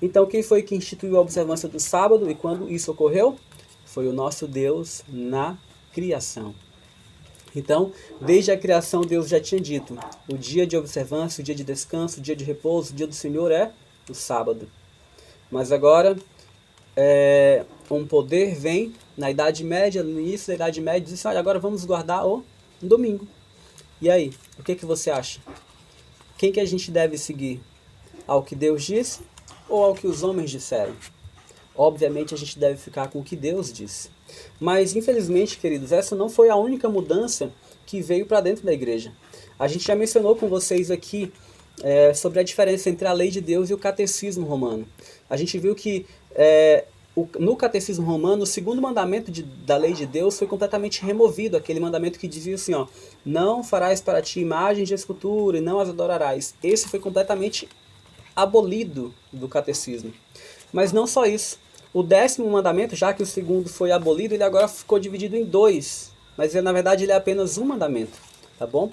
Então, quem foi que instituiu a observância do sábado e quando isso ocorreu? Foi o nosso Deus na criação. Então, desde a criação, Deus já tinha dito, o dia de observância, o dia de descanso, o dia de repouso, o dia do Senhor é o sábado. Mas agora, um poder vem na Idade Média, no início da Idade Média, e diz assim, olha, agora vamos guardar o domingo. E aí, o que você acha? Quem que a gente deve seguir? Ao que Deus disse ou ao que os homens disseram? Obviamente a gente deve ficar com o que Deus disse. Mas, infelizmente, queridos, essa não foi a única mudança que veio para dentro da igreja. A gente já mencionou com vocês aqui sobre a diferença entre a lei de Deus e o catecismo romano. A gente viu que no catecismo romano, o segundo mandamento da lei de Deus foi completamente removido. Aquele mandamento que dizia assim, ó, não farás para ti imagens de escultura e não as adorarás. Esse foi completamente abolido do catecismo. Mas não só isso. O 10º mandamento, já que o segundo foi abolido, ele agora ficou dividido em 2. Mas na verdade ele é apenas um mandamento, tá bom?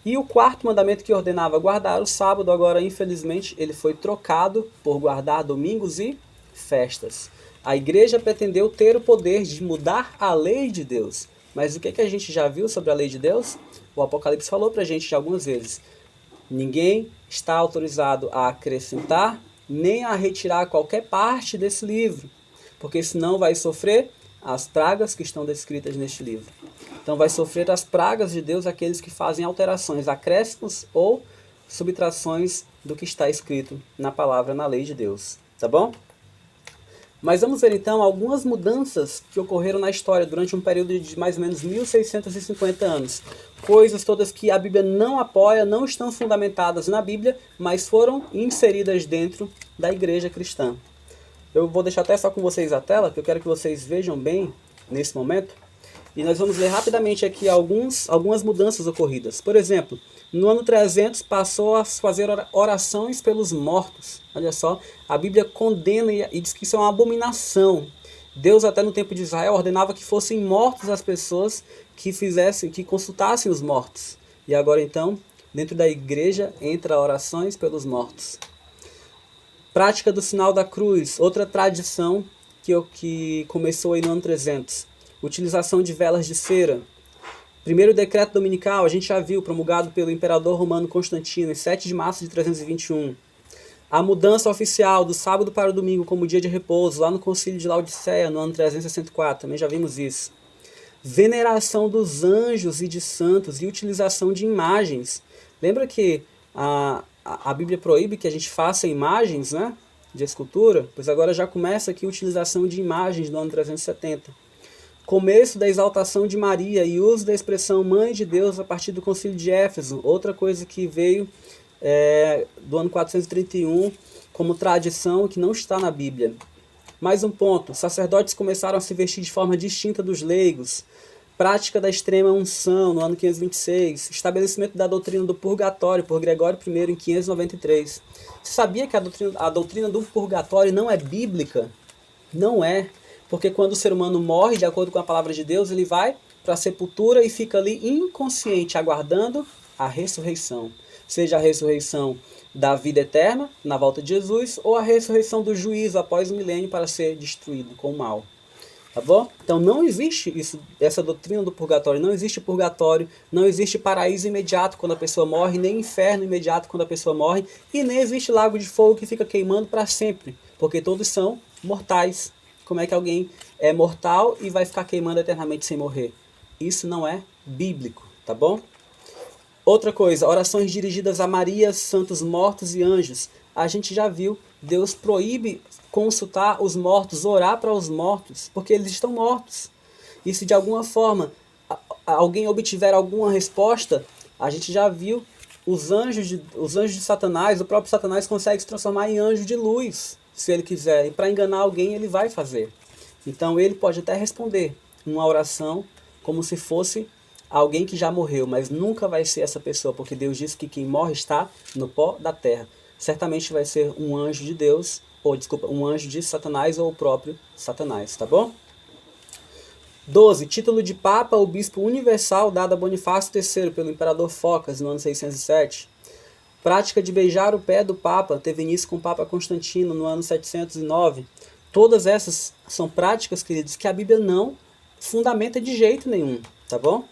E o 4º mandamento, que ordenava guardar o sábado, agora infelizmente ele foi trocado por guardar domingos e festas. A igreja pretendeu ter o poder de mudar a lei de Deus. Mas o que a gente já viu sobre a lei de Deus? O Apocalipse falou pra gente algumas vezes. Ninguém está autorizado a acrescentar nem a retirar qualquer parte desse livro, porque senão vai sofrer as pragas que estão descritas neste livro. Então vai sofrer as pragas de Deus aqueles que fazem alterações, acréscimos ou subtrações do que está escrito na palavra, na lei de Deus. Tá bom? Mas vamos ver então algumas mudanças que ocorreram na história durante um período de mais ou menos 1650 anos. Coisas todas que a Bíblia não apoia, não estão fundamentadas na Bíblia, mas foram inseridas dentro da igreja cristã. Eu vou deixar até só com vocês a tela, que eu quero que vocês vejam bem nesse momento. E nós vamos ler rapidamente aqui algumas mudanças ocorridas. Por exemplo, no ano 300 passou a fazer orações pelos mortos. Olha só, a Bíblia condena e diz que isso é uma abominação. Deus até no tempo de Israel ordenava que fossem mortos as pessoas que consultassem os mortos. E agora então, dentro da igreja, entra orações pelos mortos. Prática do sinal da cruz, outra tradição que começou aí no ano 300. Utilização de velas de cera. Primeiro decreto dominical, a gente já viu, promulgado pelo imperador romano Constantino, em 7 de março de 321. A mudança oficial do sábado para o domingo como dia de repouso, lá no concílio de Laodiceia, no ano 364, também já vimos isso. Veneração dos anjos e de santos e utilização de imagens. Lembra que a Bíblia proíbe que a gente faça imagens, né? de escultura, pois agora já começa aqui a utilização de imagens do ano 370. Começo da exaltação de Maria e uso da expressão Mãe de Deus a partir do Concílio de Éfeso, outra coisa que veio do ano 431 como tradição que não está na Bíblia. Mais um ponto, sacerdotes começaram a se vestir de forma distinta dos leigos, prática da extrema unção no ano 526, estabelecimento da doutrina do purgatório por Gregório I em 593. Você sabia que a doutrina do purgatório não é bíblica? Não é, porque quando o ser humano morre, de acordo com a palavra de Deus, ele vai para a sepultura e fica ali inconsciente, aguardando a ressurreição. Seja a ressurreição da vida eterna, na volta de Jesus, ou a ressurreição do juízo após o milênio para ser destruído com o mal. Tá bom? Então não existe essa doutrina do purgatório, não existe purgatório, não existe paraíso imediato quando a pessoa morre, nem inferno imediato quando a pessoa morre, e nem existe lago de fogo que fica queimando para sempre, porque todos são mortais. Como é que alguém é mortal e vai ficar queimando eternamente sem morrer? Isso não é bíblico, tá bom? Outra coisa, orações dirigidas a Maria, santos mortos e anjos. A gente já viu, Deus proíbe consultar os mortos, orar para os mortos, porque eles estão mortos. E se de alguma forma alguém obtiver alguma resposta, a gente já viu os anjos de Satanás, o próprio Satanás consegue se transformar em anjo de luz, se ele quiser. E para enganar alguém, ele vai fazer. Então ele pode até responder uma oração como se fosse alguém que já morreu, mas nunca vai ser essa pessoa, porque Deus disse que quem morre está no pó da terra. Certamente vai ser um anjo de Deus, um anjo de Satanás ou o próprio Satanás, tá bom? 12. Título de Papa ou Bispo Universal dado a Bonifácio III pelo Imperador Focas no ano 607. Prática de beijar o pé do Papa teve início com o Papa Constantino no ano 709. Todas essas são práticas, queridos, que a Bíblia não fundamenta de jeito nenhum, tá bom?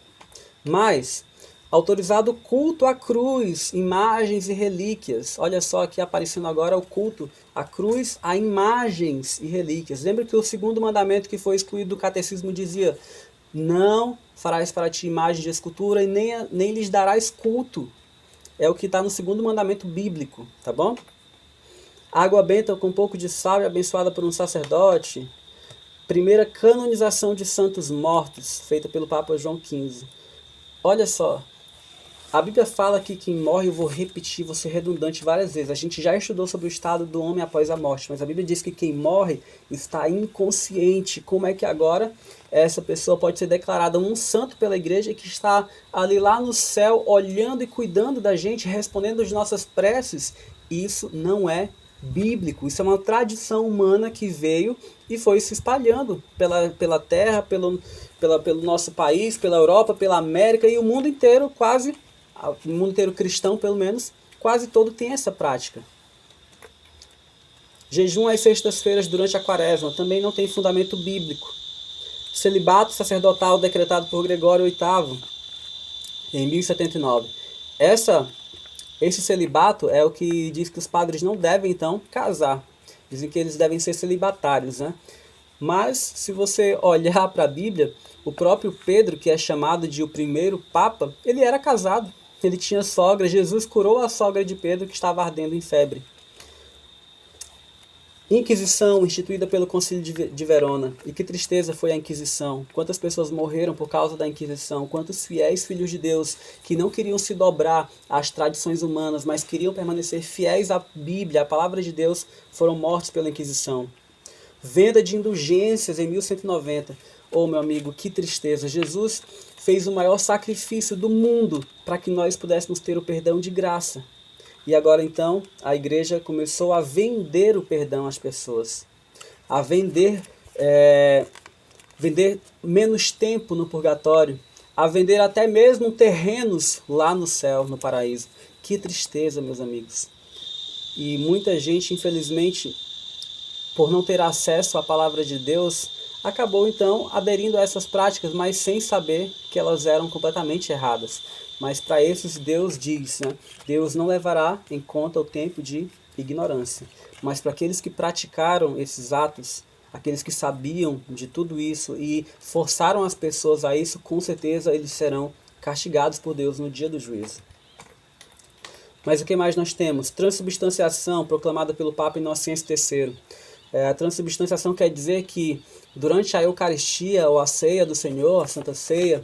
Mas, autorizado o culto à cruz, imagens e relíquias. Olha só aqui aparecendo agora o culto à cruz, a imagens e relíquias. Lembra que o segundo mandamento que foi excluído do catecismo dizia: não farás para ti imagem de escultura e nem lhes darás culto. É o que está no segundo mandamento bíblico, tá bom? Água benta com um pouco de sal e abençoada por um sacerdote. Primeira canonização de santos mortos, feita pelo Papa João XV. Olha só, a Bíblia fala que quem morre, eu vou repetir, vou ser redundante várias vezes. A gente já estudou sobre o estado do homem após a morte, mas a Bíblia diz que quem morre está inconsciente. Como é que agora essa pessoa pode ser declarada um santo pela igreja que está ali lá no céu, olhando e cuidando da gente, respondendo às nossas preces? Isso não é bíblico, isso é uma tradição humana que veio e foi se espalhando pela terra, pelo nosso país, pela Europa, pela América e o mundo inteiro, o mundo inteiro cristão pelo menos, quase todo tem essa prática. Jejum às sextas-feiras durante a quaresma também não tem fundamento bíblico. Celibato sacerdotal decretado por Gregório VIII em 1079. Esse celibato é o que diz que os padres não devem, então, casar. Dizem que eles devem ser celibatários, né? Mas, se você olhar para a Bíblia, o próprio Pedro, que é chamado de o primeiro Papa, ele era casado. Ele tinha sogra. Jesus curou a sogra de Pedro, que estava ardendo em febre. Inquisição instituída pelo Concílio de Verona. E que tristeza foi a Inquisição. Quantas pessoas morreram por causa da Inquisição. Quantos fiéis filhos de Deus que não queriam se dobrar às tradições humanas, mas queriam permanecer fiéis à Bíblia, à palavra de Deus, foram mortos pela Inquisição. Venda de indulgências em 1190. Oh, meu amigo, que tristeza. Jesus fez o maior sacrifício do mundo para que nós pudéssemos ter o perdão de graça. E agora então a igreja começou a vender o perdão às pessoas, a vender menos tempo no purgatório, a vender até mesmo terrenos lá no céu, no paraíso. Que tristeza, meus amigos. E muita gente, infelizmente, por não ter acesso à palavra de Deus, acabou então aderindo a essas práticas, mas sem saber que elas eram completamente erradas. Mas para esses Deus diz, né? Deus não levará em conta o tempo de ignorância. Mas para aqueles que praticaram esses atos, aqueles que sabiam de tudo isso e forçaram as pessoas a isso, com certeza eles serão castigados por Deus no dia do juízo. Mas o que mais nós temos? Transubstanciação, proclamada pelo Papa Inocêncio III. A transubstanciação quer dizer que durante a Eucaristia, ou a ceia do Senhor, a Santa Ceia,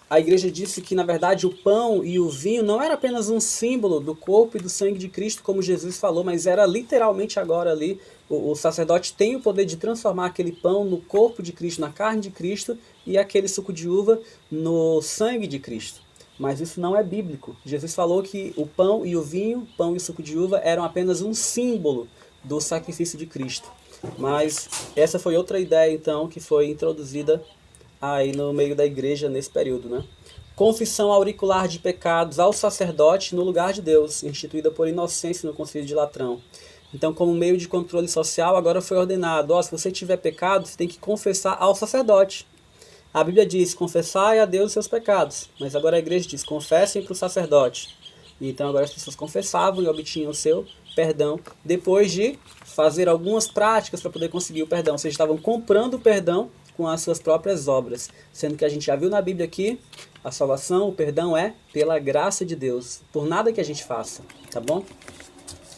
a igreja disse que, na verdade, o pão e o vinho não era apenas um símbolo do corpo e do sangue de Cristo, como Jesus falou, mas era literalmente agora ali, o sacerdote tem o poder de transformar aquele pão no corpo de Cristo, na carne de Cristo, e aquele suco de uva no sangue de Cristo. Mas isso não é bíblico. Jesus falou que o pão e o vinho, pão e o suco de uva, eram apenas um símbolo do sacrifício de Cristo. Mas essa foi outra ideia, então, que foi introduzida aí no meio da igreja nesse período, né? Confissão auricular de pecados ao sacerdote no lugar de Deus, instituída por Inocêncio no Concílio de Latrão. Então, como meio de controle social, agora foi ordenado, se você tiver pecado, você tem que confessar ao sacerdote. A Bíblia diz, confessai a Deus os seus pecados, mas agora a igreja diz, confessem para o sacerdote. Então agora as pessoas confessavam e obtinham o seu perdão, depois de fazer algumas práticas para poder conseguir o perdão. Ou seja, estavam comprando o perdão com as suas próprias obras. Sendo que a gente já viu na Bíblia aqui, a salvação, o perdão é pela graça de Deus, por nada que a gente faça, tá bom?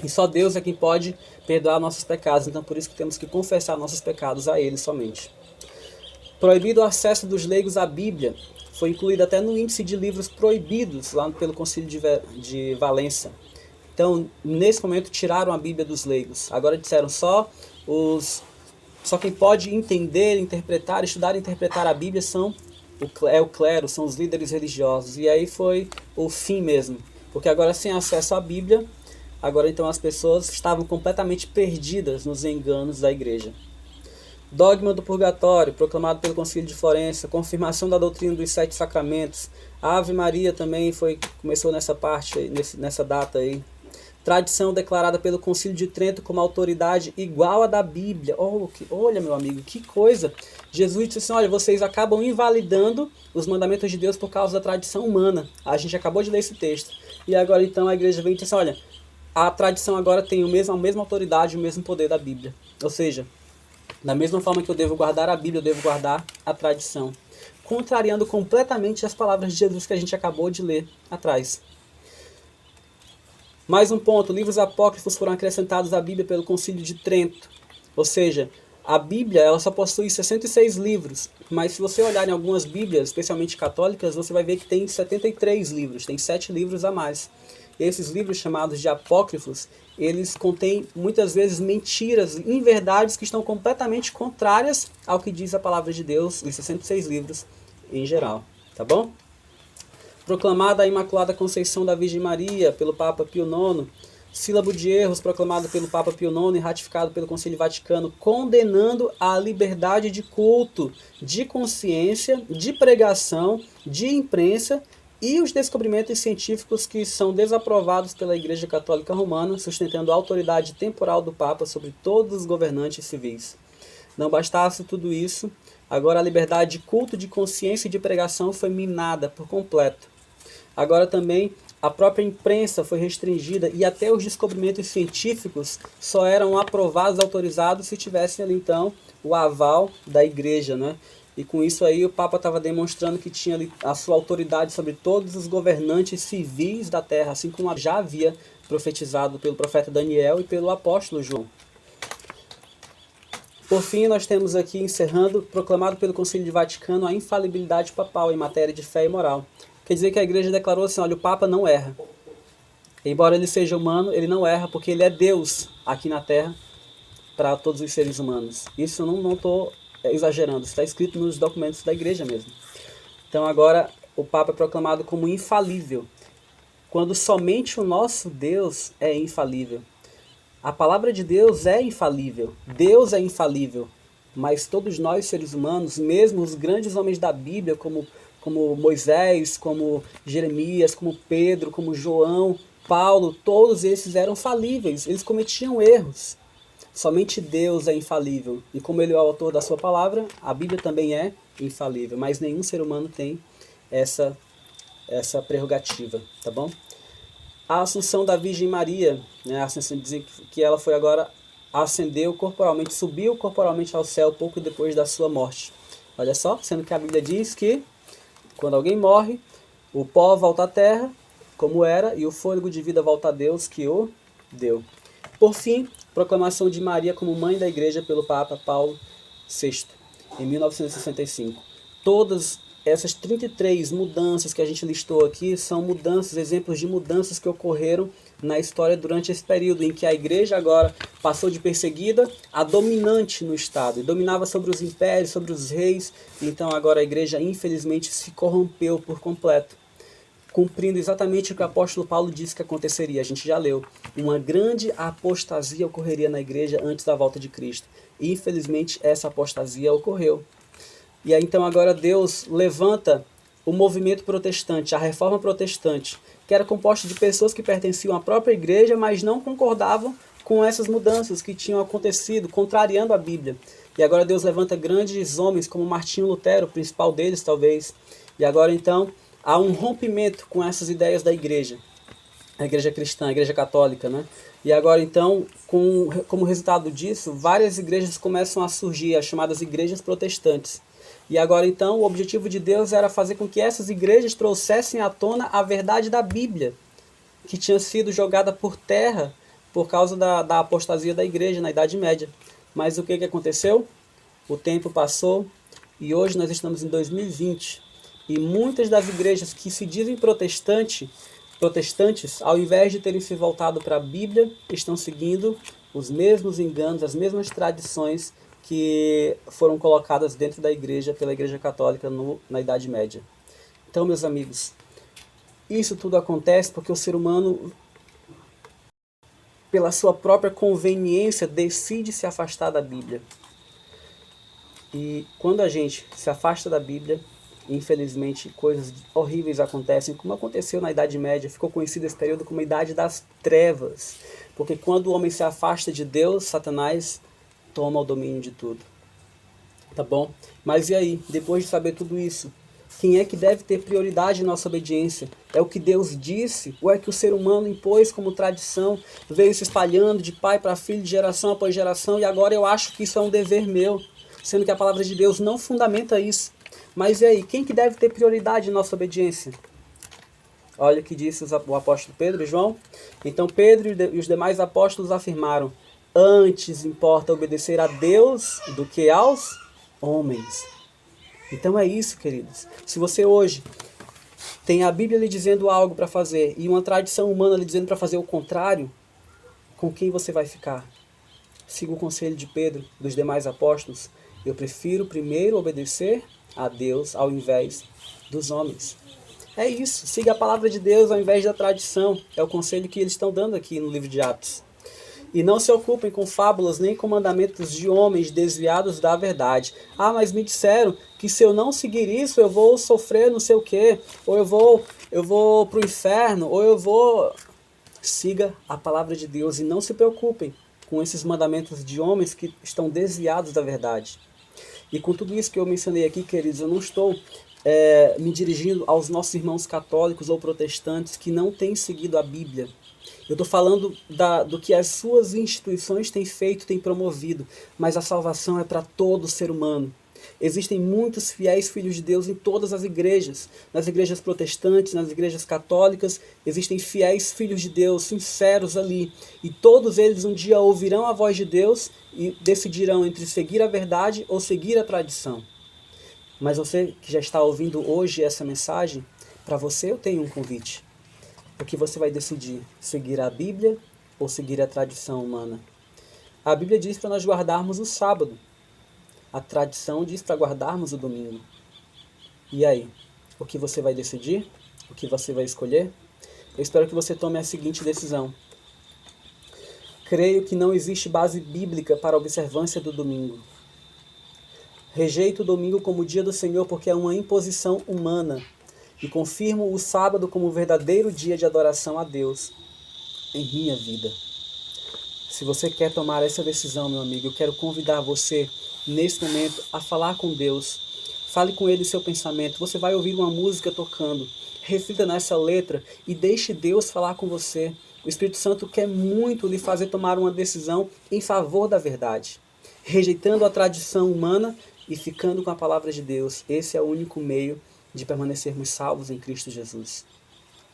E só Deus é quem pode perdoar nossos pecados, então por isso que temos que confessar nossos pecados a Ele somente. Proibido o acesso dos leigos à Bíblia, foi incluído até no índice de livros proibidos lá pelo Concílio de Valença. Então, nesse momento, tiraram a Bíblia dos leigos. Agora disseram só quem pode entender, interpretar, estudar e interpretar a Bíblia é o clero, são os líderes religiosos. E aí foi o fim mesmo. Porque agora, sem acesso à Bíblia, agora então as pessoas estavam completamente perdidas nos enganos da igreja. Dogma do purgatório, proclamado pelo Concílio de Florença, confirmação da doutrina dos 7 sacramentos. A Ave Maria também começou nessa parte, nessa data aí. Tradição declarada pelo Concílio de Trento como autoridade igual à da Bíblia. Olha, meu amigo, que coisa! Jesus disse assim, olha, vocês acabam invalidando os mandamentos de Deus por causa da tradição humana. A gente acabou de ler esse texto. E agora então a igreja vem e diz assim, olha, a tradição agora tem a mesma autoridade, o mesmo poder da Bíblia. Ou seja, da mesma forma que eu devo guardar a Bíblia, eu devo guardar a tradição. Contrariando completamente as palavras de Jesus que a gente acabou de ler atrás. Mais um ponto, livros apócrifos foram acrescentados à Bíblia pelo Concílio de Trento. Ou seja, a Bíblia ela só possui 66 livros, mas se você olhar em algumas Bíblias, especialmente católicas, você vai ver que tem 73 livros, tem 7 livros a mais. Esses livros chamados de apócrifos, eles contêm muitas vezes mentiras, inverdades que estão completamente contrárias ao que diz a palavra de Deus, os 66 livros em geral, tá bom? Proclamada a Imaculada Conceição da Virgem Maria pelo Papa Pio IX, sílabo de erros proclamado pelo Papa Pio IX e ratificado pelo Concílio Vaticano, condenando a liberdade de culto, de consciência, de pregação, de imprensa e os descobrimentos científicos que são desaprovados pela Igreja Católica Romana, sustentando a autoridade temporal do Papa sobre todos os governantes civis. Não bastasse tudo isso, agora a liberdade de culto, de consciência e de pregação foi minada por completo. Agora também a própria imprensa foi restringida e até os descobrimentos científicos só eram aprovados, autorizados se tivessem ali então o aval da Igreja, né? E com isso aí o Papa estava demonstrando que tinha ali a sua autoridade sobre todos os governantes civis da terra, assim como já havia profetizado pelo profeta Daniel e pelo apóstolo João. Por fim, nós temos aqui, encerrando, proclamado pelo Concílio de Vaticano a infalibilidade papal em matéria de fé e moral. Quer dizer que a Igreja declarou assim, olha, o Papa não erra. Embora ele seja humano, ele não erra porque ele é Deus aqui na Terra para todos os seres humanos. Isso eu não estou exagerando, está escrito nos documentos da Igreja mesmo. Então agora o Papa é proclamado como infalível, quando somente o nosso Deus é infalível. A palavra de Deus é infalível, Deus é infalível, mas todos nós seres humanos, mesmo os grandes homens da Bíblia, como Moisés, como Jeremias, como Pedro, como João, Paulo, todos esses eram falíveis, eles cometiam erros. Somente Deus é infalível. E como Ele é o autor da sua palavra, a Bíblia também é infalível. Mas nenhum ser humano tem essa prerrogativa, tá bom? A Assunção da Virgem Maria, né, a Assunção dizem que ela foi agora, ascendeu corporalmente, subiu corporalmente ao céu pouco depois da sua morte. Olha só, sendo que a Bíblia diz que quando alguém morre, o pó volta à terra como era, e o fôlego de vida volta a Deus que o deu. Por fim, proclamação de Maria como mãe da Igreja pelo Papa Paulo VI, em 1965. Todas essas 33 mudanças que a gente listou aqui são mudanças, exemplos de mudanças que ocorreram na história durante esse período em que a igreja agora passou de perseguida a dominante no Estado, e dominava sobre os impérios, sobre os reis. Então agora a igreja infelizmente se corrompeu por completo, cumprindo exatamente o que o apóstolo Paulo disse que aconteceria. A gente já leu. Uma grande apostasia ocorreria na igreja antes da volta de Cristo. E infelizmente essa apostasia ocorreu. E aí então agora Deus levanta o movimento protestante, a reforma protestante, que era composta de pessoas que pertenciam à própria igreja, mas não concordavam com essas mudanças que tinham acontecido, contrariando a Bíblia. E agora Deus levanta grandes homens como Martinho Lutero, o principal deles talvez. E agora então há um rompimento com essas ideias da igreja. A igreja cristã, a igreja católica, né? E agora então, como resultado disso, várias igrejas começam a surgir, as chamadas igrejas protestantes. E agora então, o objetivo de Deus era fazer com que essas igrejas trouxessem à tona a verdade da Bíblia, que tinha sido jogada por terra por causa da apostasia da igreja na Idade Média. Mas o que aconteceu? O tempo passou e hoje nós estamos em 2020. E muitas das igrejas que se dizem protestantes, ao invés de terem se voltado para a Bíblia, estão seguindo os mesmos enganos, as mesmas tradições que foram colocadas dentro da igreja pela Igreja Católica na Idade Média. Então, meus amigos, isso tudo acontece porque o ser humano, pela sua própria conveniência, decide se afastar da Bíblia. E quando a gente se afasta da Bíblia, infelizmente, coisas horríveis acontecem, como aconteceu na Idade Média. Ficou conhecido esse período como a Idade das Trevas, porque quando o homem se afasta de Deus, Satanás toma o domínio de tudo. Tá bom? Mas e aí, depois de saber tudo isso, quem é que deve ter prioridade em nossa obediência? É o que Deus disse? Ou é que o ser humano impôs como tradição, veio se espalhando de pai para filho, de geração após geração, e agora eu acho que isso é um dever meu, sendo que a palavra de Deus não fundamenta isso? Mas e aí, quem que deve ter prioridade em nossa obediência? Olha o que disse o apóstolo Pedro e João. Então Pedro e os demais apóstolos afirmaram: antes importa obedecer a Deus do que aos homens. Então é isso, queridos. Se você hoje tem a Bíblia lhe dizendo algo para fazer e uma tradição humana lhe dizendo para fazer o contrário, com quem você vai ficar? Siga o conselho de Pedro, dos demais apóstolos. Eu prefiro primeiro obedecer a Deus ao invés dos homens. É isso, siga a palavra de Deus ao invés da tradição. É o conselho que eles estão dando aqui no livro de Atos. E não se ocupem com fábulas nem com mandamentos de homens desviados da verdade. Ah, mas me disseram que se eu não seguir isso, eu vou sofrer não sei o quê, ou eu vou pro inferno, ou eu vou... Siga a palavra de Deus e não se preocupem com esses mandamentos de homens que estão desviados da verdade. E com tudo isso que eu mencionei aqui, queridos, eu não estou me dirigindo aos nossos irmãos católicos ou protestantes que não têm seguido a Bíblia. Eu estou falando do que as suas instituições têm feito, têm promovido, mas a salvação é para todo ser humano. Existem muitos fiéis filhos de Deus em todas as igrejas. Nas igrejas protestantes, nas igrejas católicas, existem fiéis filhos de Deus, sinceros ali. E todos eles um dia ouvirão a voz de Deus e decidirão entre seguir a verdade ou seguir a tradição. Mas você que já está ouvindo hoje essa mensagem, para você eu tenho um convite. O que você vai decidir? Seguir a Bíblia ou seguir a tradição humana? A Bíblia diz para nós guardarmos o sábado. A tradição diz para guardarmos o domingo. E aí? O que você vai decidir? O que você vai escolher? Eu espero que você tome a seguinte decisão. Creio que não existe base bíblica para a observância do domingo. Rejeito o domingo como dia do Senhor porque é uma imposição humana. E confirmo o sábado como o verdadeiro dia de adoração a Deus em minha vida. Se você quer tomar essa decisão, meu amigo, eu quero convidar você, nesse momento, a falar com Deus. Fale com Ele seu pensamento. Você vai ouvir uma música tocando. Reflita nessa letra e deixe Deus falar com você. O Espírito Santo quer muito lhe fazer tomar uma decisão em favor da verdade. Rejeitando a tradição humana e ficando com a palavra de Deus. Esse é o único meio de permanecermos salvos em Cristo Jesus.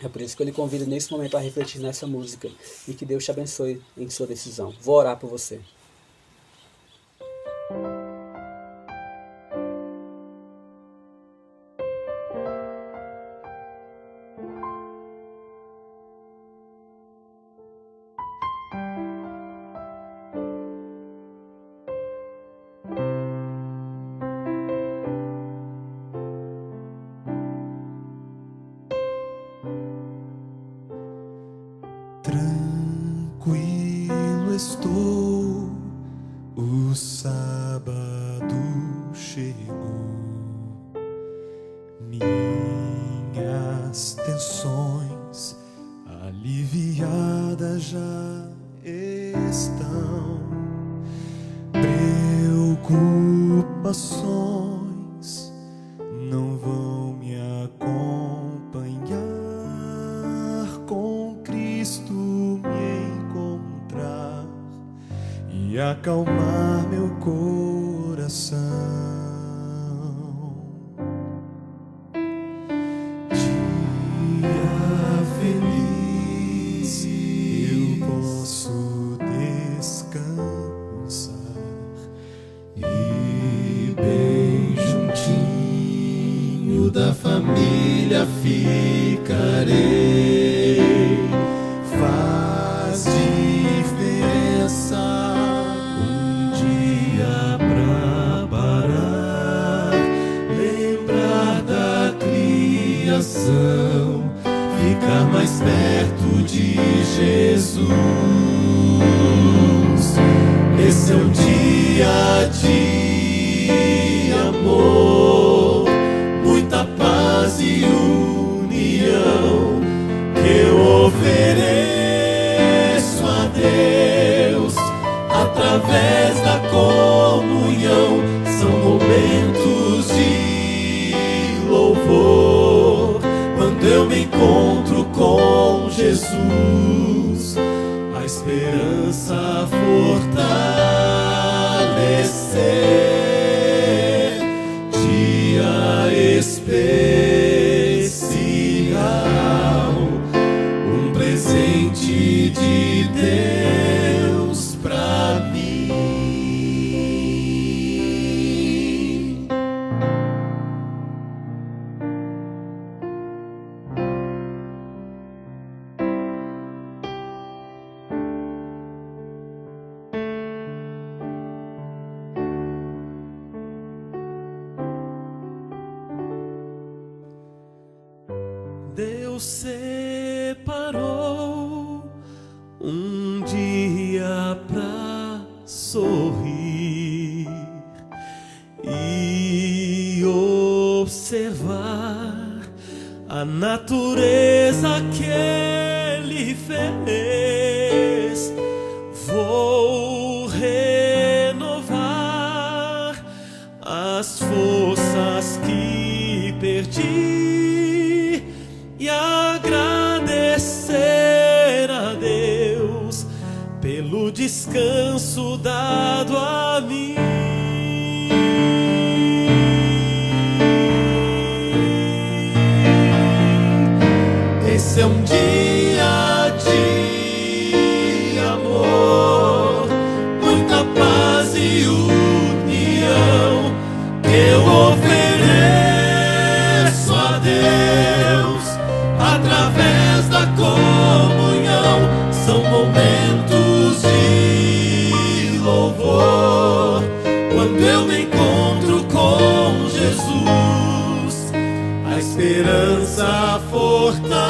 É por isso que eu lhe convido nesse momento a refletir nessa música e que Deus te abençoe em sua decisão. Vou orar por você. Tranquilo estou, o sábado chegou, minhas tensões aliviadas já estão, preocupações não vão me acompanhar, com Cristo me encontrar e acalmar meu coração. Dia feliz, eu posso descansar e bem juntinho da família ficarei. Faz diferença um dia pra parar, lembrar da criação, ficar mais perto de Jesus. Esse é um dia de amor, muita paz e união que eu ofereço a Deus através da comunhão. São momentos de louvor quando eu me encontro com Jesus, a esperança fortalecer. Dia especial, um presente de Deus pra mim. Deus separou um dia pra sorrir e observar a natureza que Ele fez. Vou renovar as forças que perdi e agradecer a Deus pelo descanso dado a mim. Esse é um dia de amor, muita paz e união que eu ofereço a Deus através da comunhão. São momentos de louvor quando eu me encontro com Jesus, a esperança fortalecer.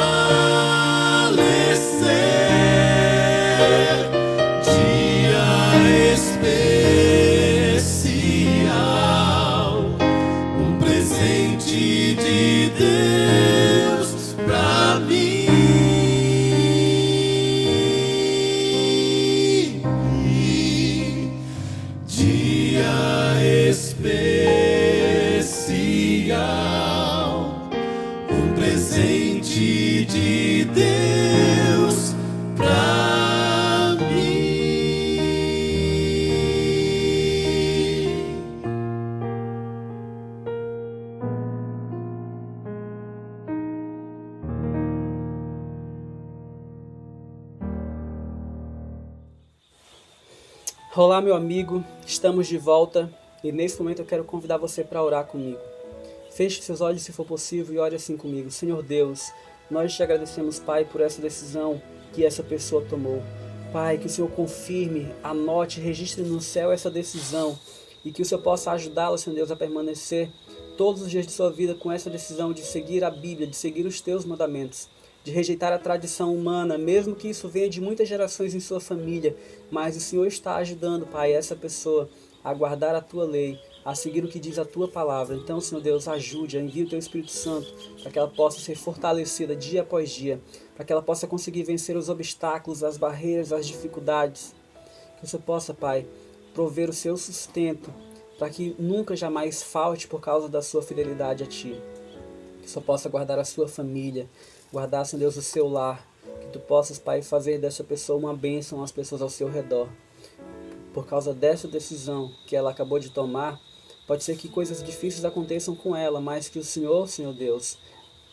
Dia especial, um presente de Deus pra mim. Dia especial, um presente de Deus pra mim. Olá, meu amigo, estamos de volta e nesse momento eu quero convidar você para orar comigo. Feche seus olhos se for possível e ore assim comigo. Senhor Deus, nós te agradecemos, Pai, por essa decisão que essa pessoa tomou. Pai, que o Senhor confirme, anote, registre no céu essa decisão e que o Senhor possa ajudá-la, Senhor Deus, a permanecer todos os dias de sua vida com essa decisão de seguir a Bíblia, de seguir os teus mandamentos, de rejeitar a tradição humana, mesmo que isso venha de muitas gerações em sua família, mas o Senhor está ajudando, Pai, essa pessoa a guardar a tua lei, a seguir o que diz a tua palavra. Então, Senhor Deus, ajude, envie o teu Espírito Santo para que ela possa ser fortalecida dia após dia, para que ela possa conseguir vencer os obstáculos, as barreiras, as dificuldades. Que o Senhor possa, Pai, prover o seu sustento, para que nunca jamais falte por causa da sua fidelidade a Ti. Que o Senhor possa guardar a sua família, guardar, Senhor Deus, o seu lar. Que Tu possas, Pai, fazer dessa pessoa uma bênção às pessoas ao seu redor. Por causa dessa decisão que ela acabou de tomar, pode ser que coisas difíceis aconteçam com ela, mas que o Senhor, Senhor Deus,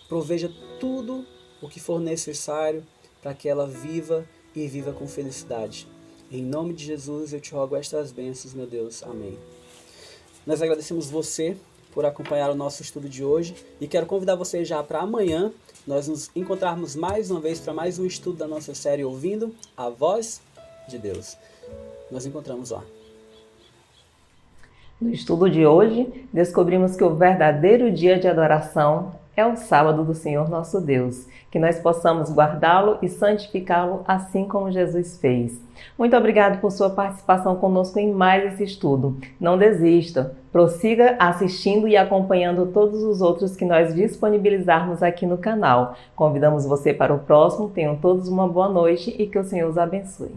proveja tudo o que for necessário para que ela viva e viva com felicidade. Em nome de Jesus eu te rogo estas bênçãos, meu Deus. Amém. Nós agradecemos você por acompanhar o nosso estudo de hoje e quero convidar você já para amanhã nós nos encontrarmos mais uma vez para mais um estudo da nossa série Ouvindo a Voz de Deus. Nos encontramos lá. No estudo de hoje, descobrimos que o verdadeiro dia de adoração é o sábado do Senhor nosso Deus, que nós possamos guardá-lo e santificá-lo assim como Jesus fez. Muito obrigado por sua participação conosco em mais esse estudo. Não desista, prossiga assistindo e acompanhando todos os outros que nós disponibilizarmos aqui no canal. Convidamos você para o próximo, tenham todos uma boa noite e que o Senhor os abençoe.